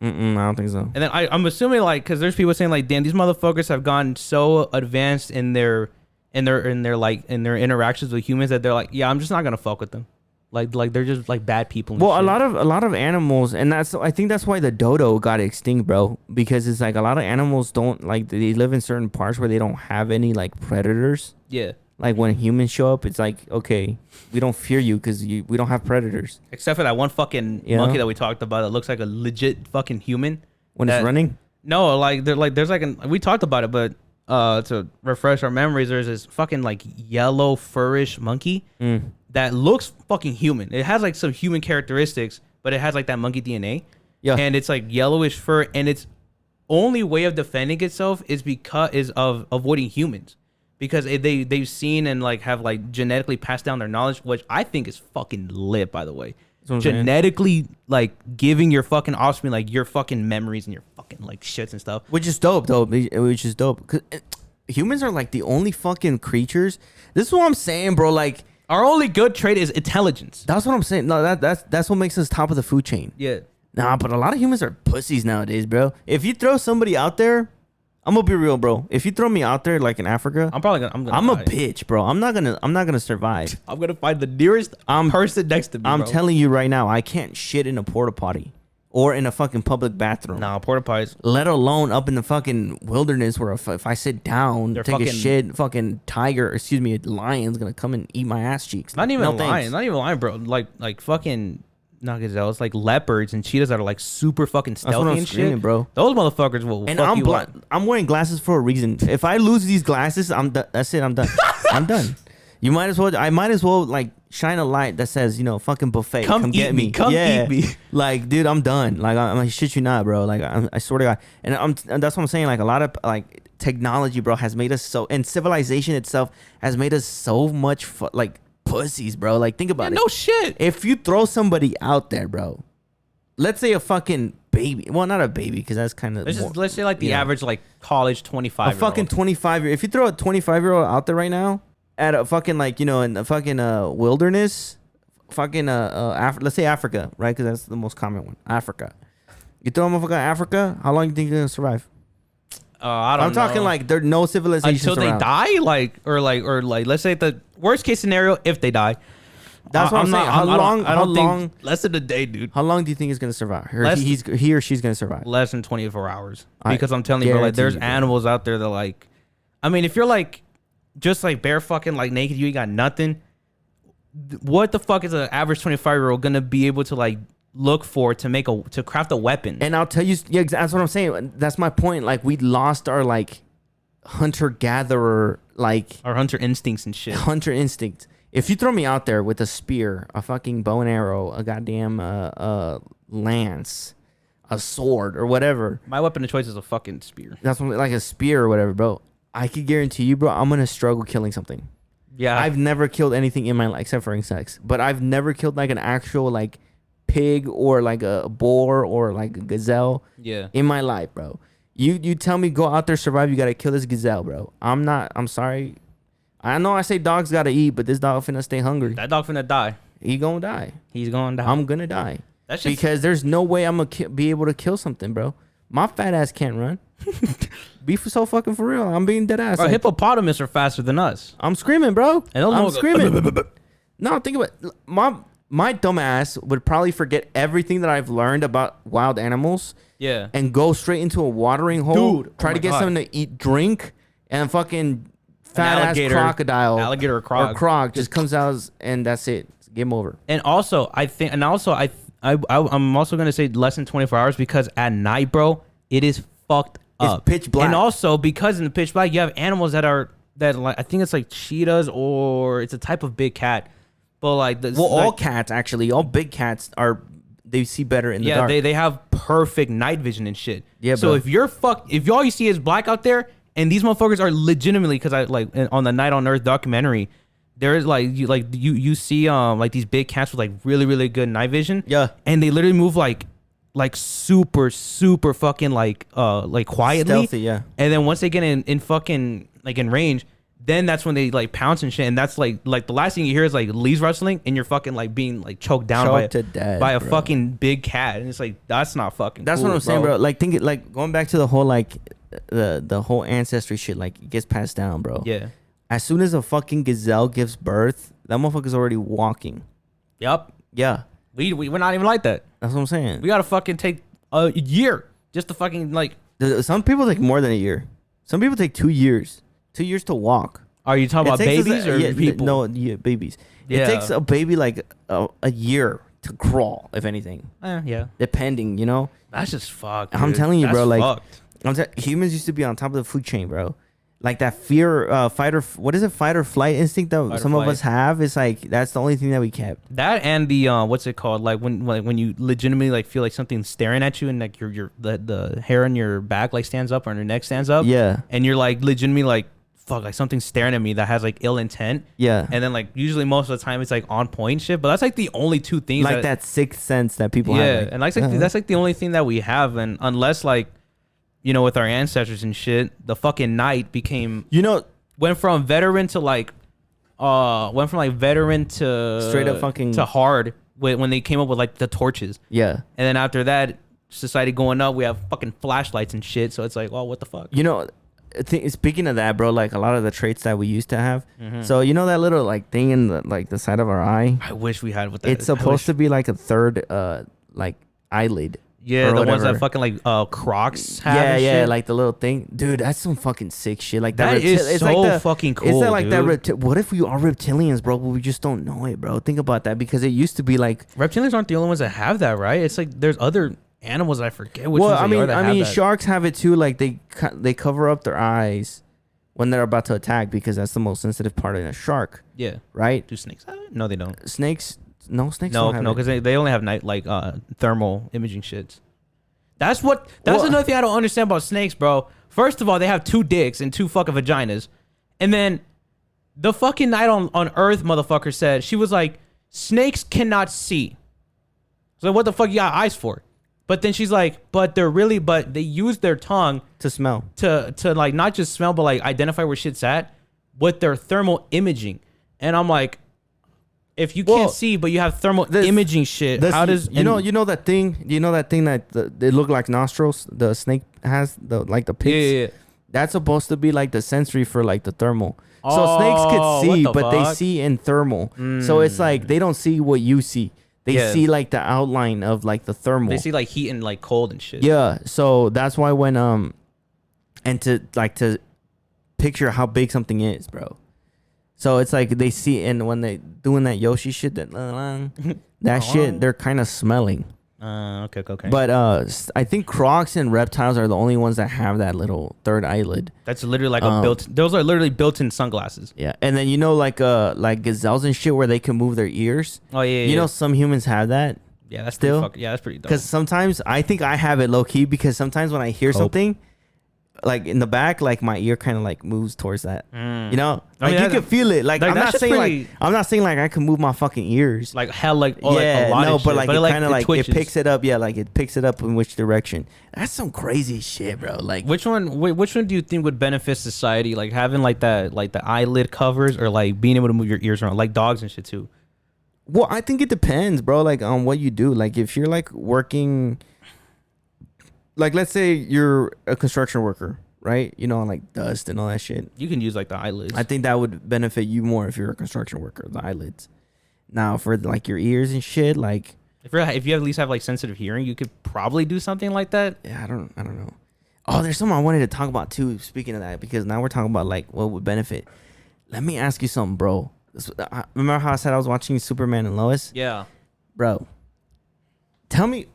I don't think so. And then I'm assuming like because there's people saying like, damn, these motherfuckers have gone so advanced in their interactions with humans that they're like, yeah, I'm just not gonna fuck with them. Like they're just like bad people. And well, shit. a lot of animals, and I think that's why the dodo got extinct, bro. Because it's like a lot of animals don't like they live in certain parts where they don't have any like predators. Yeah. Like when humans show up, it's like, okay, we don't fear you because we don't have predators. Except for that one fucking monkey that we talked about that looks like a legit fucking human. When it's running? No, there's we talked about it, but to refresh our memories, there's this fucking like yellow furish monkey that looks fucking human. It has like some human characteristics, but it has like that monkey DNA. Yeah. And it's like yellowish fur, and its only way of defending itself is of avoiding humans. Because they've seen and like have like genetically passed down their knowledge, which I think is fucking lit, by the way. Genetically like giving your fucking offspring like your fucking memories and your fucking like shits and stuff. Which is dope though. Which is dope. 'Cause humans are like the only fucking creatures. This is what I'm saying, bro. Like our only good trait is intelligence. That's what I'm saying. No, that's what makes us top of the food chain. Yeah. Nah, but a lot of humans are pussies nowadays, bro. If you throw somebody out there, I'm gonna be real, bro. If you throw me out there like in Africa, I'm a bitch, bro. I'm not gonna survive. I'm gonna find the nearest person next to me. I'm telling you right now, I can't shit in a porta potty or in a fucking public bathroom. Nah, porta potties. Let alone up in the fucking wilderness where if I sit down, take a shit, fucking a lion's gonna come and eat my ass cheeks. Not even lion, bro. Like fucking. Not gazelles, like leopards and cheetahs that are like super fucking stealthy and shit, bro. Those motherfuckers will fuck you up. I'm wearing glasses for a reason. If I lose these glasses, that's it. I'm done. I'm done. I might as well like shine a light that says, fucking buffet. Come get me. Come eat me. Like, dude, I'm done. Like, I shit you not, bro. Like, I swear to God. And that's what I'm saying. Like, a lot of like technology, bro, has made us so, and civilization itself has made us so much like pussies, bro. Like, think about it. No shit. If you throw somebody out there, bro, let's say a fucking baby. Well, not a baby, because that's kind of. Let's say like the average like college 25. A fucking 25-year. If you throw a 25-year-old out there right now at a fucking like in the fucking wilderness, fucking let's say Africa, right? Because that's the most common one. Africa. You throw a motherfucker in Africa, how long do you think you're gonna survive? I don't know. I'm talking like there's no civilization until they die, or let's say the worst case scenario if they die. That's what I'm saying. How long? Less than a day, dude. How long do you think he's gonna survive? He or she's gonna survive? Less than 24 hours. Because I'm telling you, bro, like there's animals out there that like, I mean, if you're like, just like bare fucking like naked, you ain't got nothing. What the fuck is an average 25-year-old gonna be able to like look for to craft a weapon. And I'll tell you, yeah, that's what I'm saying. That's my point. Like we lost our like hunter gatherer, like our hunter instincts and shit. Hunter instinct. If you throw me out there with a spear, a fucking bow and arrow, a goddamn lance, a sword or whatever, my weapon of choice is a fucking spear. That's what, like a spear or whatever, bro. I could guarantee you, bro, I'm gonna struggle killing something. Yeah, I've never killed anything in my life except for insects, but I've never killed like an actual like pig or like a boar or like a gazelle. Yeah, in my life, bro. You tell me go out there survive, you gotta kill this gazelle, bro. I'm sorry. I know I say dogs gotta eat, but this dog finna stay hungry. That dog finna die. He gonna die. He's gonna die. I'm gonna die. That's just because there's no way I'm gonna be able to kill something, bro. My fat ass can't run. Be so fucking for real. I'm being dead ass. Bro, like, hippopotamus are faster than us. I'm screaming, bro. And I'm screaming. No, think about it. My dumb ass would probably forget everything that I've learned about wild animals. Yeah. And go straight into a watering hole. Dude, try to get something to eat, drink, and fucking fat ass crocodile. Alligator or croc. Or croc just comes out and that's it. It's game over. And also, I'm also gonna say less than 24 hours because at night, bro, it is fucked up. It's pitch black. And also because in the pitch black, you have animals that like I think it's like cheetahs or it's a type of big cat. But like all cats actually, all big cats they see better in the dark. Yeah, they have perfect night vision and shit. Yeah, so bro. if all you see is black out there, and these motherfuckers are legitimately, because I like on the Night on Earth documentary, there is you see like these big cats with like really really good night vision. Yeah, and they literally move like super fucking like quietly, stealthy. Yeah, and then once they get in fucking like in range, then that's when they like pounce and shit, and that's like the last thing you hear is like leaves rustling, and you're fucking like being like choked down by a fucking big cat, and it's like that's not fucking. That's cool, what I'm saying, bro. Like think it like going back to the whole like the whole ancestry shit, like it gets passed down, bro. Yeah. As soon as a fucking gazelle gives birth, that motherfucker's already walking. Yep. Yeah. We're not even like that. That's what I'm saying. We gotta fucking take a year just to fucking like. Some people take more than a year. Some people take 2 years. 2 years to walk. Are you talking about babies or people? No, babies. Yeah. It takes a baby like a year to crawl, if anything. Yeah. Depending, you know. That's just fucked. I'm telling you, That's bro. Like, fucked. Humans used to be on top of the food chain, bro. Like that fear, fight or flight instinct that some of us have. It's like that's the only thing that we kept. That and the what's it called? Like when you legitimately like feel like something's staring at you and like the hair on your back like stands up or on your neck stands up. Yeah. And you're like legitimately like fuck, like something's staring at me that has like ill intent. Yeah. And then like usually most of the time it's like on point shit, but that's like the only two things like that sixth sense that people have. Yeah, and that's like the only thing that we have, and unless like, you know, with our ancestors and shit, the fucking night became, you know, went from veteran to straight up fucking to hard when they came up with like the torches. Yeah. And then after that, society going up, we have fucking flashlights and shit. So it's like, oh, what the fuck? You know, speaking of that, bro, like a lot of the traits that we used to have. So you know that little like thing in the side of our eye. I wish we had with that. It's supposed to be like a third like eyelid. Yeah, the ones that fucking like Crocs have. Yeah, and yeah, shit. like the little thing, dude. That's some fucking sick shit. Like that is it's so like fucking cool. Is that like dude. that? What if we are reptilians, bro? But we just don't know it, bro. Think about that, because it used to be like reptilians aren't the only ones that have that, right? It's like there's other animals I forget which ones I mean, that. sharks have it too. Like they cover up their eyes when they're about to attack because that's the most sensitive part of a shark. Yeah. Right. Do snakes have it? No, they don't. Snakes don't have no, because they only have night like thermal imaging shits. That's another thing I don't understand about snakes, bro. First of all, they have 2 dicks and 2 fucking vaginas. And then the fucking Night on Earth motherfucker said, she was like, snakes cannot see. So what the fuck you got eyes for? But then she's like, but they use their tongue to smell. To like not just smell, but like identify where shit's at with their thermal imaging. And I'm like, if you can't see, but you have thermal imaging shit, how does you know that thing that they look like nostrils the snake has, the pigs? Yeah. That's supposed to be like the sensory for like the thermal. So snakes could see, but they see in thermal. So it's like they don't see what you see. They see like the outline of like the thermal. They see like heat and like cold and shit. Yeah. So that's why when and to picture how big something is, bro. So it's like they see, and when they doing that Yoshi shit, that shit, they're kind of smelling. Okay. But I think crocs and reptiles are the only ones that have that little third eyelid. That's literally like a built. Those are literally built-in sunglasses. Yeah, and then like gazelles and shit where they can move their ears. Oh yeah. You know some humans have that. Yeah, that's still. That's pretty dope. Because sometimes I think I have it low key because sometimes when I hear something, like in the back, like my ear kind of like moves towards that. You know, like you can feel it. Like I'm not saying like I can move my fucking ears. Like hell, like yeah, like a lot of but shit. like it kind of like twitches. it picks it up. Yeah, like it picks it up in which direction. That's some crazy shit, bro. Like which one do you think would benefit society? Like having like that, like the eyelid covers, or like being able to move your ears around, like dogs and shit too. Well, I think it depends, bro. Like on what you do. Like if you're like working, like let's say you're a construction worker. Right, you know, like dust and all that shit. You can use like the eyelids. I think that would benefit you more if you're a construction worker. The eyelids. Now for like your ears and shit, like if you at least have like sensitive hearing, you could probably do something like that. Yeah, I don't know. Oh, there's something I wanted to talk about too. Speaking of that, because now we're talking about like what would benefit. Let me ask you something, bro. Remember how I said I was watching Superman and Lois? Yeah, bro. Tell me.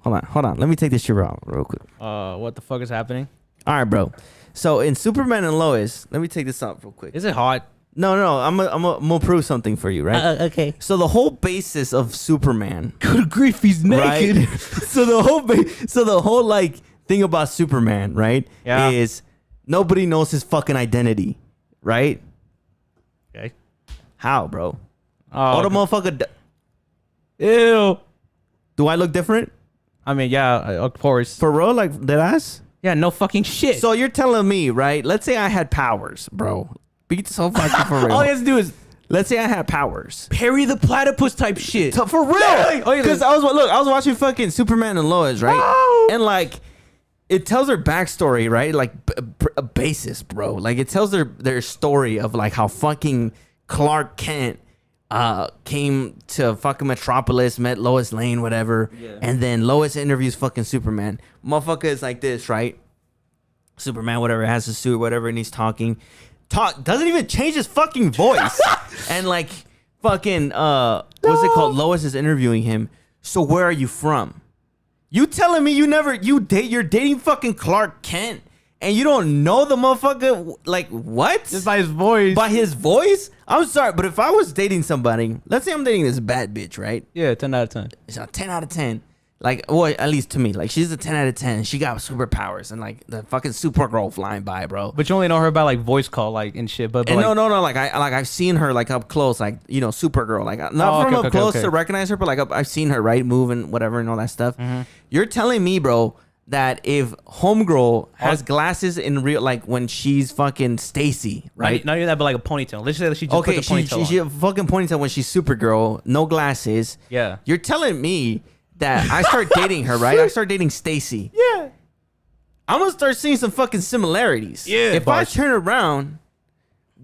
Hold on. Let me take this shit out real quick. What the fuck is happening? All right, bro. So in Superman and Lois, let me take this out real quick. Is it hot? No. I'm gonna prove something for you, right? Okay. So the whole basis of Superman. Good grief, he's naked. Right? so the whole like thing about Superman, right? Yeah. Is nobody knows his fucking identity, right? Okay. How, bro? Oh, All the motherfucker. Ew. Do I look different? I mean, yeah, of course. For real, like dead ass. Yeah, no fucking shit. So you're telling me, right? Let's say I had powers, bro. Be so fucking for real. All you have to do is let's say I had powers. Perry the platypus type shit. So for real, because I was watching fucking Superman and Lois, right? Oh. And like, it tells their backstory, right? Like a basis, bro. Like it tells their story of like how fucking Clark Kent came to fucking Metropolis, met Lois Lane, whatever, and then Lois interviews fucking Superman. Motherfucker is like this, right? Superman, whatever, has a suit, whatever, and he's talking. Doesn't even change his fucking voice. And like fucking what's it called? Lois is interviewing him. So where are you from? You telling me you're dating fucking Clark Kent and you don't know the motherfucker? Like what? Just by his voice. By his voice? I'm sorry, but if I was dating somebody, let's say I'm dating this bad bitch, right? Yeah, 10 out of 10. It's a 10 out of 10. Like, well, at least to me, like she's a 10 out of 10. She got superpowers and like the fucking Supergirl flying by, bro. But you only know her by like voice call, like and shit. But and like, no, like I've seen her like up close, like you know, Supergirl, like not from up close to recognize her, but like I've seen her right moving, whatever, and all that stuff. Mm-hmm. You're telling me, bro, that if Homegirl has glasses in real, like when she's fucking Stacy, right? Not even that, but like a ponytail. Let's say that she just put the ponytail she a fucking ponytail when she's Supergirl, no glasses. Yeah. You're telling me that I start dating her, right? I start dating Stacy. Yeah. I'm gonna start seeing some fucking similarities. Yeah. If I turn around,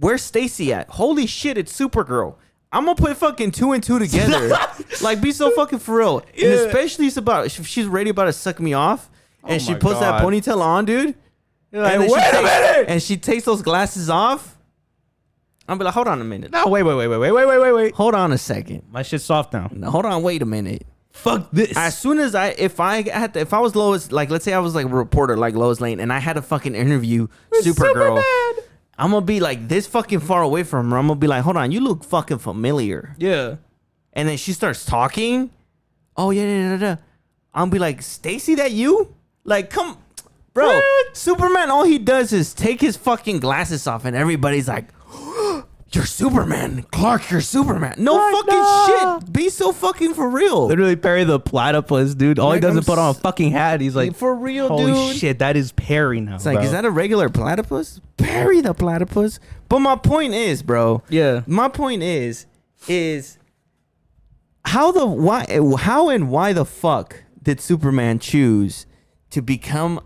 where's Stacy at? Holy shit, it's Supergirl. I'm gonna put fucking 2 and 2 together. Like, be so fucking for real. Yeah. And especially if she's ready about to suck me off and she puts that ponytail on, dude. You're like, wait a minute. And she takes those glasses off. I'm be like, hold on a minute. No, wait. Hold on a second. My shit's soft now. No, hold on, wait a minute. Fuck this. As soon as if I was Lois, like let's say I was like a reporter like Lois Lane and I had to fucking interview Supergirl, I'm gonna be like this fucking far away from her. I'm gonna be like, hold on, you look fucking familiar. Yeah. And then she starts talking. Oh yeah. I'm gonna be like, Stacy, that you? Like, come, bro. What? Superman, all he does is take his fucking glasses off and everybody's like, you're Superman. Clark, you're Superman. No fucking shit. Be so fucking for real. Literally Perry the platypus, dude. All like, he does is put on a fucking hat. He's like, for real, holy dude. Holy shit, that is Perry now. It's like, is that a regular platypus? Perry the platypus. But my point is, bro. Yeah. My point is how and why the fuck did Superman choose to become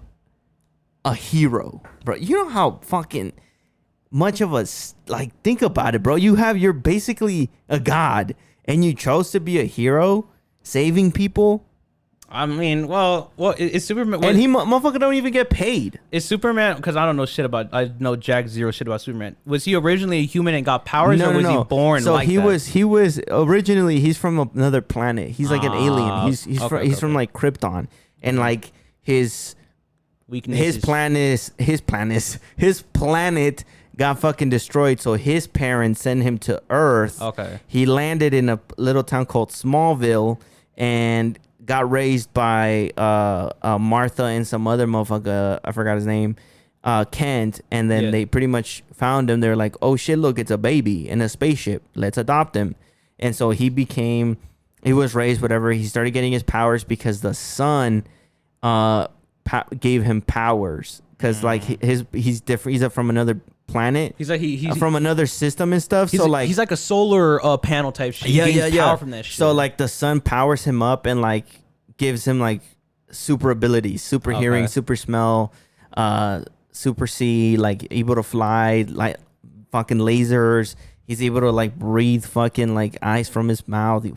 a hero, bro? You know how fucking much of us, like, think about it, bro. You're basically a god and you chose to be a hero saving people. I mean, well, is Superman? And motherfucker don't even get paid. Is Superman? Because I don't know shit about. I know jack zero shit about Superman. Was he originally a human and got powers, or was he born? So like he that? he was originally. He's from another planet. He's like an alien. He's from like Krypton, and like his planet got fucking destroyed. So his parents sent him to Earth. Okay. He landed in a little town called Smallville and got raised by Martha and some other motherfucker. I forgot his name. Kent. And then they pretty much found him. They're like, oh shit, look, it's a baby in a spaceship. Let's adopt him. And so he was raised, whatever. He started getting his powers because the sun gave him powers. Because like he's different. He's from another planet. He's like he's from another system and stuff. So like he's like a solar panel type shit. Yeah. Power from that shit. So like the sun powers him up and like gives him like super abilities, super hearing, super smell, super see, like able to fly, like fucking lasers. He's able to like breathe fucking like ice from his mouth. He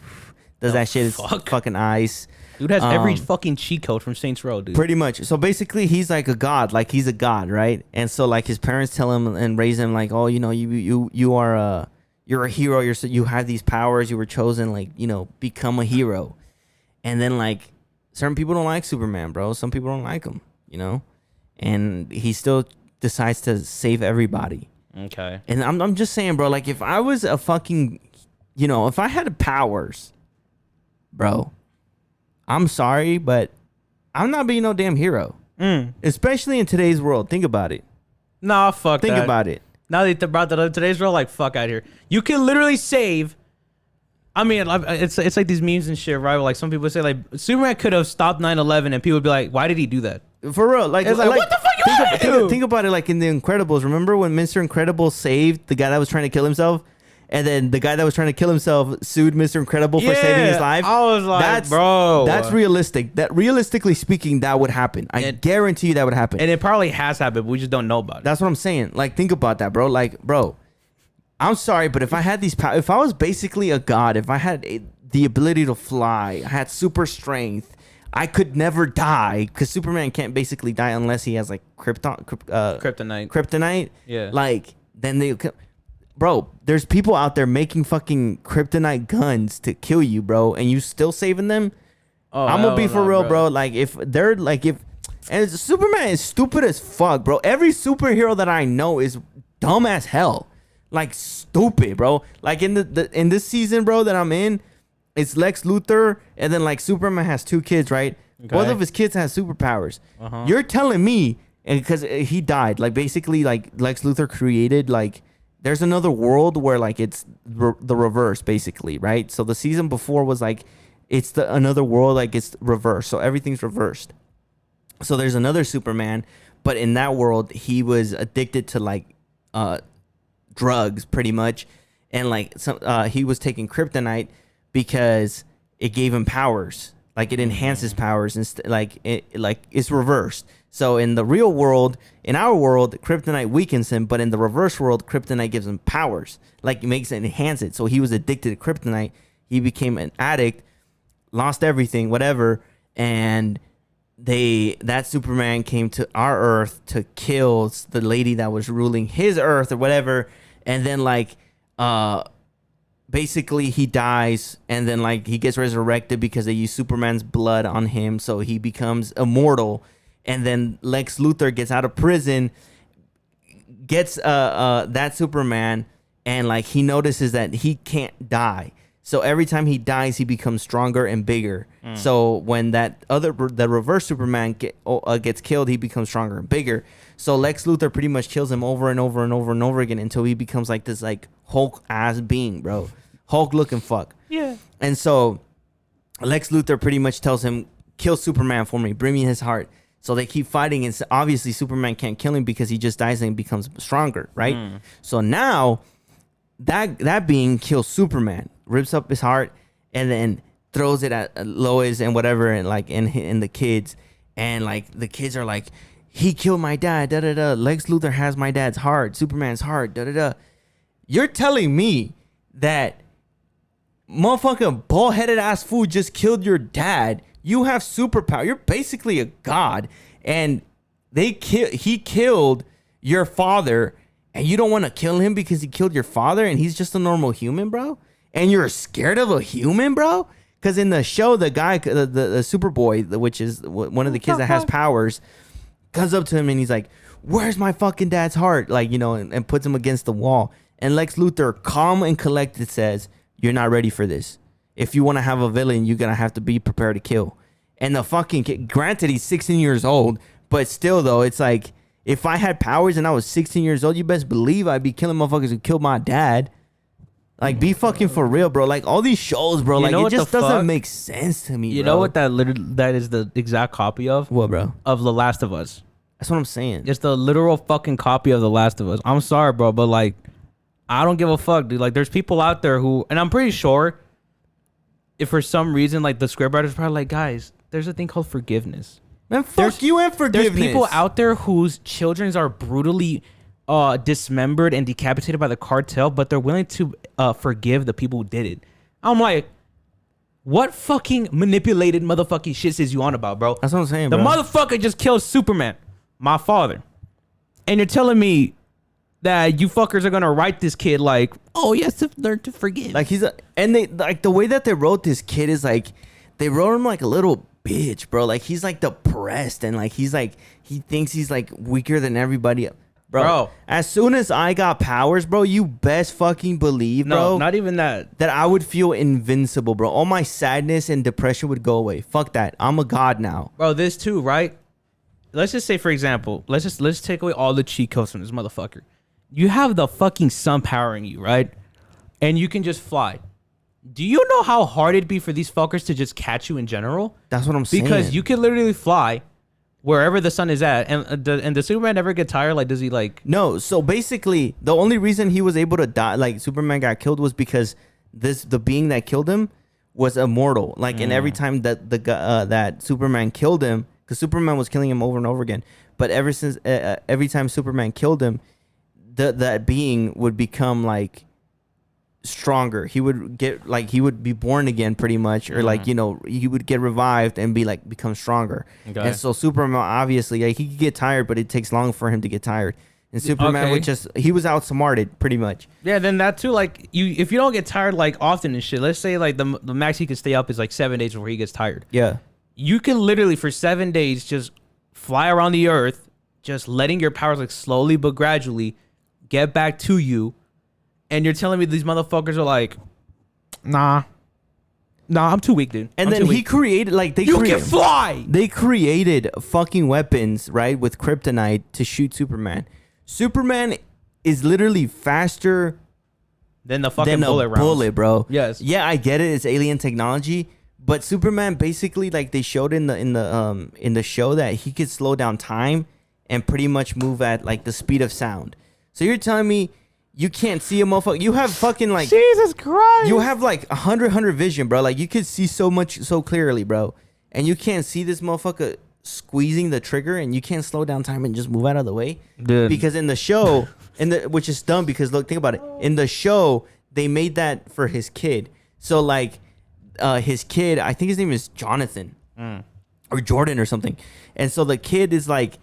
does that shit. It's fucking ice. Dude has every fucking cheat code from Saints Row, dude. Pretty much. So basically, he's like a god. Like he's a god, right? And so like his parents tell him and raise him like, oh, you know, you are you're a hero. You have these powers. You were chosen. Like, you know, become a hero. And then like certain people don't like Superman, bro. Some people don't like him, you know. And he still decides to save everybody. Okay. And I'm just saying, bro. Like if I was a fucking, you know, if I had powers, bro. I'm sorry, but I'm not being no damn hero. Especially in today's world. Think about it. Nah, fuck Think about it. Now that they brought that up, today's world, like, fuck out here. You can literally save. I mean, it's like these memes and shit, right? Like some people say, like, Superman could have stopped 9/11, and people would be like, why did he do that? For real. Like what the fuck you think about it like in The Incredibles. Remember when Mr. Incredible saved the guy that was trying to kill himself? And then the guy that was trying to kill himself sued Mr. Incredible for saving his life. I was like, bro. That's realistic. That realistically speaking, that would happen. I guarantee you that would happen. And it probably has happened, but we just don't know about it. That's what I'm saying. Like, think about that, bro. Like, bro, I'm sorry, but if I had these powers, if I was basically a god, if I had the ability to fly, I had super strength, I could never die because Superman can't basically die unless he has like kryptonite. Yeah. Like, then they... Bro, there's people out there making fucking kryptonite guns to kill you, bro, and you still saving them? Oh, I'm gonna be for real, bro. Like, if they're like, and Superman is stupid as fuck, bro. Every superhero that I know is dumb as hell, like stupid, bro. Like in in this season, bro, that I'm in, it's Lex Luthor, and then like Superman has 2 kids, right? Okay. Both of his kids have superpowers. You're telling me, and because he died, like basically, like Lex Luthor created like. There's another world where like it's the reverse basically, right? So the season before was like it's another world like it's reversed. So everything's reversed. So there's another Superman, but in that world he was addicted to like drugs pretty much, and like he was taking kryptonite because it gave him powers. Like it enhances powers and like it's reversed. So in the real world, in our world, kryptonite weakens him, but in the reverse world, kryptonite gives him powers. Like it makes it enhance it. So he was addicted to kryptonite. He became an addict, lost everything, whatever, and that Superman came to our Earth to kill the lady that was ruling his Earth or whatever, and then like basically he dies, and then like he gets resurrected because they use Superman's blood on him, so he becomes immortal. And then Lex Luthor gets out of prison, gets that Superman, and like he notices that he can't die. So every time he dies, he becomes stronger and bigger. So when the reverse Superman gets killed, he becomes stronger and bigger. So Lex Luthor pretty much kills him over and over and over and over again until he becomes like this like Hulk ass being, bro. Hulk looking fuck. Yeah. And so Lex Luthor pretty much tells him, kill Superman for me, bring me his heart. So they keep fighting, and obviously Superman can't kill him because he just dies and becomes stronger, right? So now that being kills Superman, rips up his heart, and then throws it at Lois and whatever, and like in the kids, and like the kids are like, he killed my dad, da da da. Lex Luthor has my dad's heart, Superman's heart, da da da. You're telling me that motherfucking bald-headed ass fool just killed your dad, You have superpower. You're basically a god, and he killed your father, and you don't want to kill him because he killed your father, and he's just a normal human, bro. And you're scared of a human, bro. Because in the show, the guy, the Superboy, which is one of the kids that has powers, comes up to him and he's like, "Where's my fucking dad's heart?" Like, you know, and puts him against the wall. And Lex Luthor, calm and collected, says, "You're not ready for this. If you want to have a villain, you're gonna have to be prepared to kill." And the fucking kid, granted, he's 16 years old, but still, though, it's like, if I had powers and I was 16 years old, you best believe I'd be killing motherfuckers who killed my dad. Like, be fucking for real, bro. Like, all these shows, bro, like, it just doesn't make sense to me, You bro. know what that is the exact copy of? What, bro? Of The Last of Us. That's what I'm saying. It's the literal fucking copy of The Last of Us. I'm sorry, bro, but, like, I don't give a fuck, dude. Like, there's people out there who, and I'm pretty sure if for some reason, like, the scriptwriters are probably like, guys, there's a thing called forgiveness. Man, fuck you and forgiveness. There's people out there whose children are brutally dismembered and decapitated by the cartel, but they're willing to forgive the people who did it. I'm like, what fucking manipulated motherfucking shit is you on about, bro? That's what I'm saying, the bro. motherfucker just killed Superman, my father, and you're telling me that you fuckers are gonna write this kid like, oh, he has to learn to forgive. Like, and they, like, the way that they wrote this kid is like, they wrote him like a little bitch, bro. Like, he's like depressed, and like he's like, he thinks he's like weaker than everybody. Bro, as soon as I got powers, bro, you best fucking believe, bro. No, not even that. That I would feel invincible, bro. All my sadness and depression would go away. Fuck that. I'm a god now. Bro, this too, right? Let's just say, for example, let's take away all the cheat codes from this motherfucker. You have the fucking sun powering you, right? And you can just fly. Do you know how hard it'd be for these fuckers to just catch you in general? That's what I'm saying. Because you can literally fly wherever the sun is at, and does Superman ever get tired? Like, does he like? No. So basically, the only reason he was able to die, like Superman got killed, was because the being that killed him was immortal. Like, and every time that that Superman killed him, because Superman was killing him over and over again, but every time Superman killed him, that being would become like stronger. He would get like, he would be born again pretty much, or like, you know, he would get revived and be like, become stronger. Okay. And so Superman, obviously, like, he could get tired, but it takes long for him to get tired. And Superman would just, he was outsmarted pretty much. Yeah, then that too, like, if you don't get tired like often and shit, let's say like the max he could stay up is like 7 days before he gets tired. Yeah. You can literally for 7 days just fly around the earth, just letting your powers like slowly but gradually get back to you. And you're telling me these motherfuckers are like, nah, I'm too weak, dude. And then he created, like, you can fly. They created fucking weapons, right, with kryptonite to shoot Superman. Superman is literally faster than the fucking bullet, bro. Yes. Yeah, I get it. It's alien technology, but Superman basically, like, they showed in the show that he could slow down time and pretty much move at like the speed of sound. So you're telling me you can't see a motherfucker? You have fucking like, Jesus Christ. You have like 100 vision, bro. Like, you could see so clearly, bro. And you can't see this motherfucker squeezing the trigger, and you can't slow down time and just move out of the way. Dude. Because in the show, which is dumb, because look, think about it. In the show, they made that for his kid. So like, his kid, I think his name is Jonathan or Jordan or something. And so the kid is like,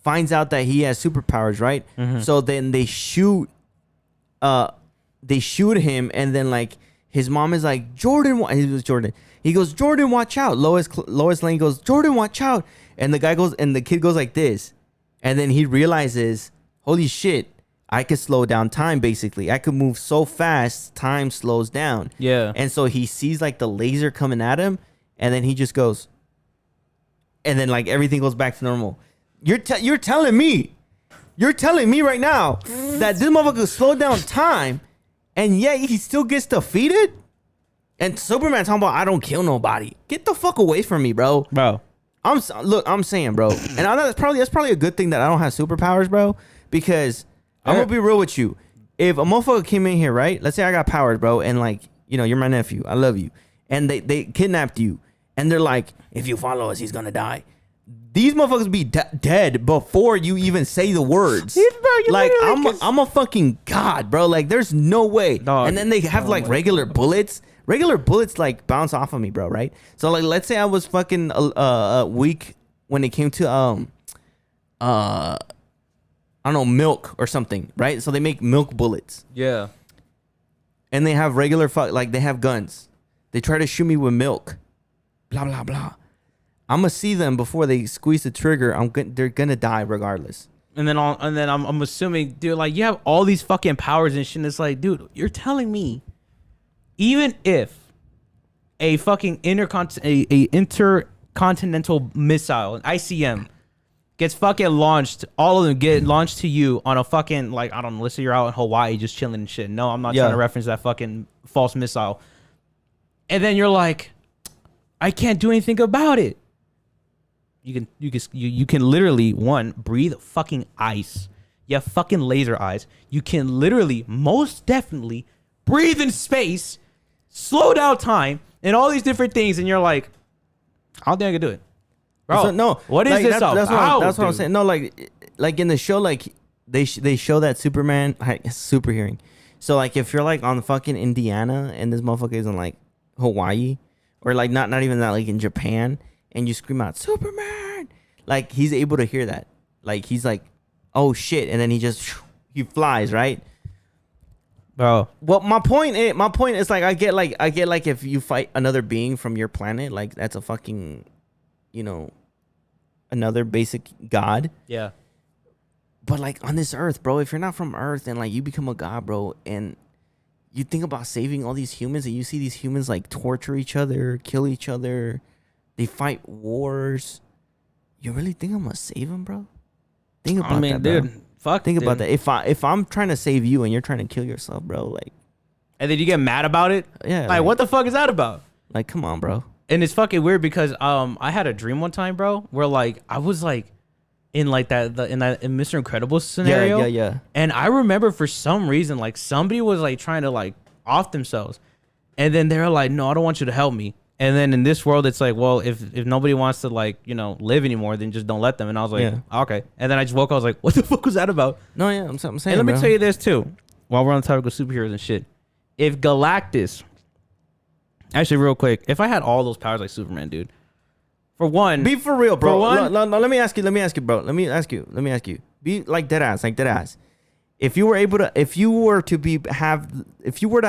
finds out that he has superpowers, right? So then they shoot him, and then like his mom is like, Jordan, it was Jordan. He goes, Jordan, watch out. Lois Lane goes, Jordan, watch out. And the guy goes, and the kid goes like this. And then he realizes, holy shit, I could slow down time, basically. I could move so fast, time slows down. Yeah. And so he sees like the laser coming at him, and then he just goes, and then like everything goes back to normal. You're telling me right now that this motherfucker slowed down time, and yet he still gets defeated? And Superman talking about, I don't kill nobody. Get the fuck away from me, bro. I'm saying, bro, and I know that's probably a good thing that I don't have superpowers, bro, because I'm gonna be real with you. If a motherfucker came in here, right? Let's say I got powers, bro, and like, you know, you're my nephew, I love you, and they kidnapped you, and they're like, if you follow us, he's gonna die. These motherfuckers be dead before you even say the words. Like, I'm a fucking god, bro. Like, there's no way. Dog. And then they have like regular bullets, Regular bullets like bounce off of me, bro. Right? So like, let's say I was fucking weak when it came to I don't know, milk or something, right? So they make milk bullets. Yeah. And they have regular like they have guns. They try to shoot me with milk. Blah blah blah. I'm gonna see them before they squeeze the trigger. They're gonna die regardless. And then I'm assuming, dude, like you have all these fucking powers and shit. And it's like, dude, you're telling me, even if a fucking intercontinental missile, an ICM, gets fucking launched, all of them get launched to you on a fucking, like, I don't know, let's say you're out in Hawaii just chilling and shit. No, I'm not trying to reference that fucking false missile. And then you're like, I can't do anything about it. You can literally, one, breathe fucking ice. You have fucking laser eyes. You can literally, most definitely, breathe in space, slow down time, and all these different things. And you're like, I don't think I can do it. Bro, no. What is like, this that's about? what I'm saying. No, like in the show, like they show that Superman super hearing. So like if you're like on fucking Indiana and this motherfucker is in like Hawaii or like not even that, like in Japan, and you scream out Superman, like he's able to hear that. Like he's like, oh shit, and then he flies, right? Bro. Well, my point is like I get like if you fight another being from your planet, like that's a fucking, you know, another basic god. Yeah. But like on this earth, bro, if you're not from Earth and like you become a god, bro, and you think about saving all these humans and you see these humans like torture each other, kill each other, they fight wars. You really think I'm gonna save them, bro? Think about that, bro. Dude, fuck. Think about that. If I'm trying to save you and you're trying to kill yourself, bro, like, and then you get mad about it. yeah, Like what the fuck is that about? Like, come on, bro. And it's fucking weird because I had a dream one time, bro, where like I was like in like in Mr. Incredible scenario. Yeah. And I remember for some reason like somebody was like trying to like off themselves, and then they're like, no, I don't want you to help me. And then in this world, it's like, well, if nobody wants to like, you know, live anymore, then just don't let them. And I was like, okay. And then I just woke up. I was like, what the fuck was that about? No, yeah, I'm saying. And let me bro. tell you this too, while we're on the topic of superheroes and shit. If Galactus, actually, real quick, if I had all those powers like Superman, dude, for one, be for real, bro. For one, no, let me ask you, bro. Let me ask you. Be like dead ass. If you were to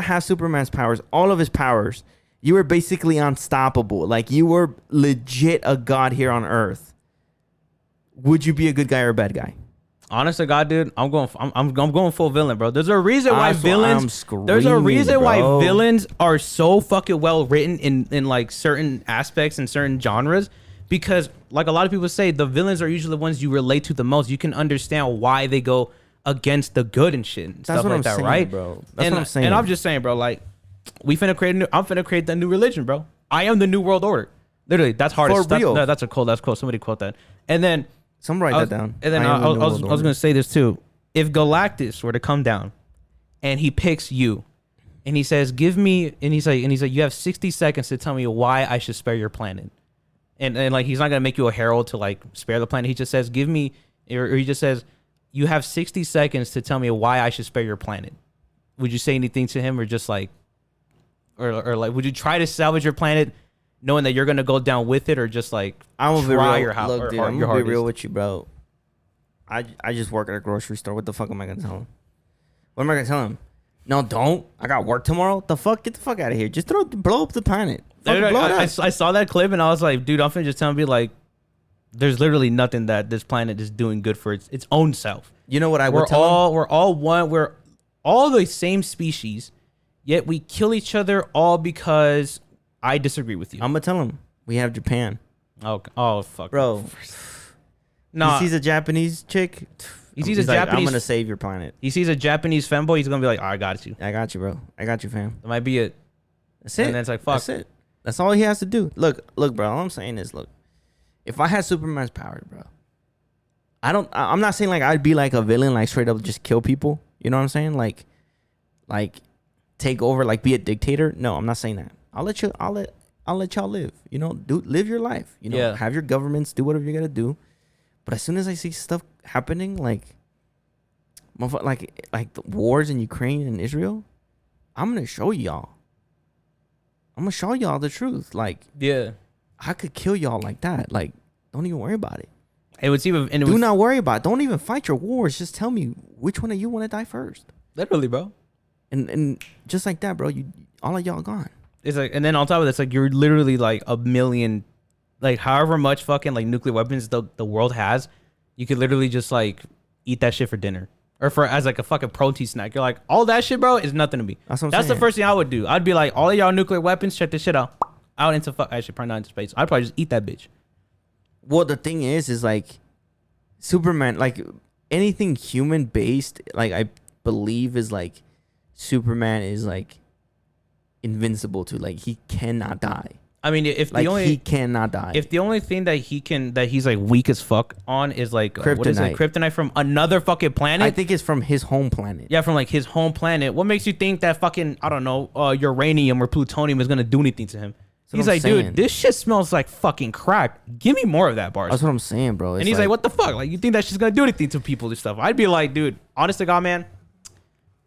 have Superman's powers, all of his powers, you were basically unstoppable. Like you were legit a god here on Earth. Would you be a good guy or a bad guy? Honest to God, dude, I'm going full villain, bro. There's a reason why villains. There's a reason why villains are so fucking well written in like certain aspects and certain genres, because like a lot of people say, the villains are usually the ones you relate to the most. You can understand why they go against the good and shit and stuff like that, right, bro? That's what I'm saying. And I'm just saying, bro, like I'm finna create the new religion, bro. I am the new world order. Literally, that's hard. For real. That's a quote. That's quote. Somebody quote that. And then. Someone write that down. And then I was going to say this too. If Galactus were to come down and he picks you and he says, give me, and he's like, you have 60 seconds to tell me why I should spare your planet. And like, he's not going to make you a herald to like spare the planet. He just says, give me, or he just says, you have 60 seconds to tell me why I should spare your planet. Would you say anything to him or just like, or like, would you try to salvage your planet knowing that you're gonna go down with it, or just like I'm gonna be real. Look, dude, I'm gonna be real with you, bro. I just work at a grocery store. What the fuck am I gonna tell him? What am I gonna tell him? No, don't. I got work tomorrow. The fuck? Get the fuck out of here. Just blow up the planet. Dude, I saw that clip and I was like, dude, I'm finna just tell him, be like, there's literally nothing that this planet is doing good for its own self. You know what I would tell him? We're all one. We're all the same species, yet we kill each other all because I disagree with you. I'm gonna tell him we have Japan. Oh fuck, bro. No, he sees a Japanese chick. He's like, Japanese. I'm gonna save your planet. He sees a Japanese femboy. He's gonna be like, oh, I got you. I got you, bro. I got you, fam. That might be it. That's it. And then it's like, fuck. That's it. That's all he has to do. Look, bro. All I'm saying is, look. If I had Superman's powers, bro, I'm not saying like I'd be like a villain, like straight up just kill people. You know what I'm saying? Like take over, like be a dictator. No, I'm not saying that. I'll let y'all live. You know, live your life. You know, have your governments do whatever you gotta do. But as soon as I see stuff happening, like the wars in Ukraine and Israel, I'm gonna show y'all. I'm gonna show y'all the truth. Like, Yeah. I could kill y'all like that. Like, don't even worry about it. It would seem, and it Do was not worry about it. Don't even fight your wars. Just tell me which one of you want to die first. literally, bro. And just like that, bro, all of y'all gone. It's like, and then on top of this, like you're literally like a million, like however much fucking like nuclear weapons the world has, you could literally just like eat that shit for dinner or for as like a fucking protein snack. You're like, all that shit, bro, is nothing to me. That's what I'm That's saying. the first thing I would do. I'd be like, all of y'all nuclear weapons, check this shit out into actually probably not into space. I'd probably just eat that bitch. Well, the thing is like Superman, like anything human based, like I believe is like Superman is like invincible to, like he cannot die. I mean, if Like the only he cannot die. if the only thing that he's like weak as fuck on is like what is it, Kryptonite. kryptonite from another fucking planet. I think it's from his home planet. Yeah, from like his home planet. What makes you think that fucking, I don't know, uranium or plutonium is gonna do anything to him? That's He's what I'm like, saying. dude, this shit smells like fucking crack. Give me more of that, bars. That's what I'm saying, bro. And he's like, what the fuck? Like, you think that shit's gonna do anything to people and stuff? I'd be like, dude, honest to God, man,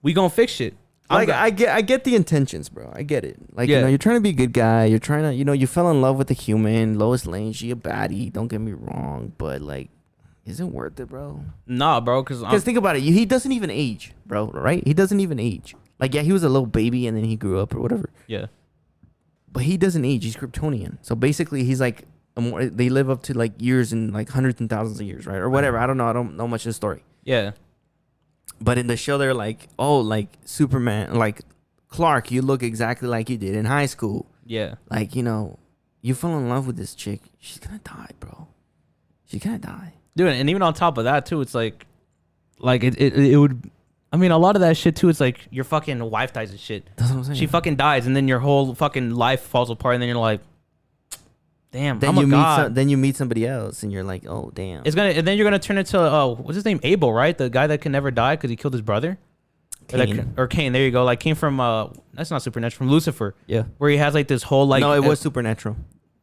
we gonna fix shit. Like I get the intentions, bro. I get it. Like, Yeah. you know, you're trying to be a good guy. You're trying to, you know, you fell in love with the human. Lois Lane, she a baddie. Don't get me wrong, but like, is it worth it, bro? Nah, bro, because Because think about it. He doesn't even age, bro. Right? He doesn't even age. Like, yeah, he was a little baby and then he grew up or whatever. yeah, But he doesn't age. He's Kryptonian. So basically, he's like, they live up to like years and like hundreds and thousands of years, right? Or whatever. I don't know. I don't know much of the story. yeah, But in the show, they're like, oh, like Superman, like Clark, you look exactly like you did in high school. yeah. Like, you know, you fell in love with this chick. She's gonna die, bro. She's gonna die. Dude, and even on top of that too, it's like it would. I mean, a lot of that shit too. It's like your fucking wife dies and shit. That's what I'm saying. She fucking dies, and then your whole fucking life falls apart, and then you're like, damn, then I'm a you god. then you meet somebody else, and you're like, oh damn. It's gonna, and then you're gonna turn into what's his name, Abel, right? The guy that can never die because he killed his brother. Cain. Or Cain. There you go. Like came from that's not Supernatural, from Lucifer, Yeah. where he has like this whole like. No, it was Supernatural.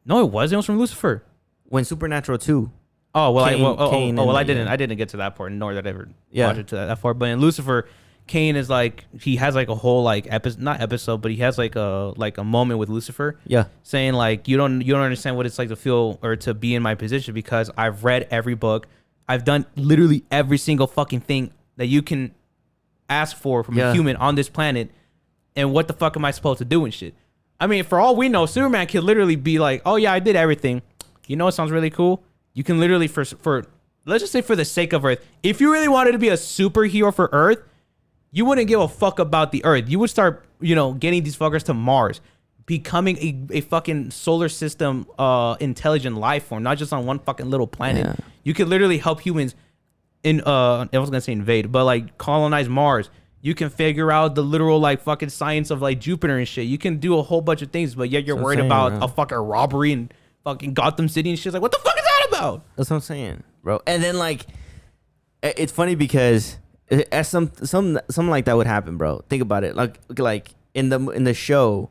No, it wasn't. It was from Lucifer. When Supernatural 2. Oh well, Cain I and didn't. I didn't get to that part, nor did I ever Yeah. watch it to that far. But in Lucifer, Cain is like he has like a whole like not episode, but he has like a moment with Lucifer. Yeah. Saying like you don't understand what it's like to feel or to be in my position because I've read every book, I've done literally every single fucking thing that you can ask for from a human on this planet, and what the fuck am I supposed to do and shit? I mean, for all we know, Superman could literally be like, oh yeah, I did everything. You know what sounds really cool? You can literally for let's just say for the sake of Earth, if you really wanted to be a superhero for Earth, you wouldn't give a fuck about the Earth. You would start, you know, getting these fuckers to Mars, becoming a fucking solar system intelligent life form, not just on one fucking little planet. Yeah. You could literally help humans I was gonna say invade, but like colonize Mars. You can figure out the literal like fucking science of like Jupiter and shit. You can do a whole bunch of things, but yet you're worried about a fucking robbery in fucking Gotham City and shit. Like, what the fuck is that about? That's what I'm saying, bro. And then like, it's funny because as something like that would happen, bro. Think about it. Like in the show,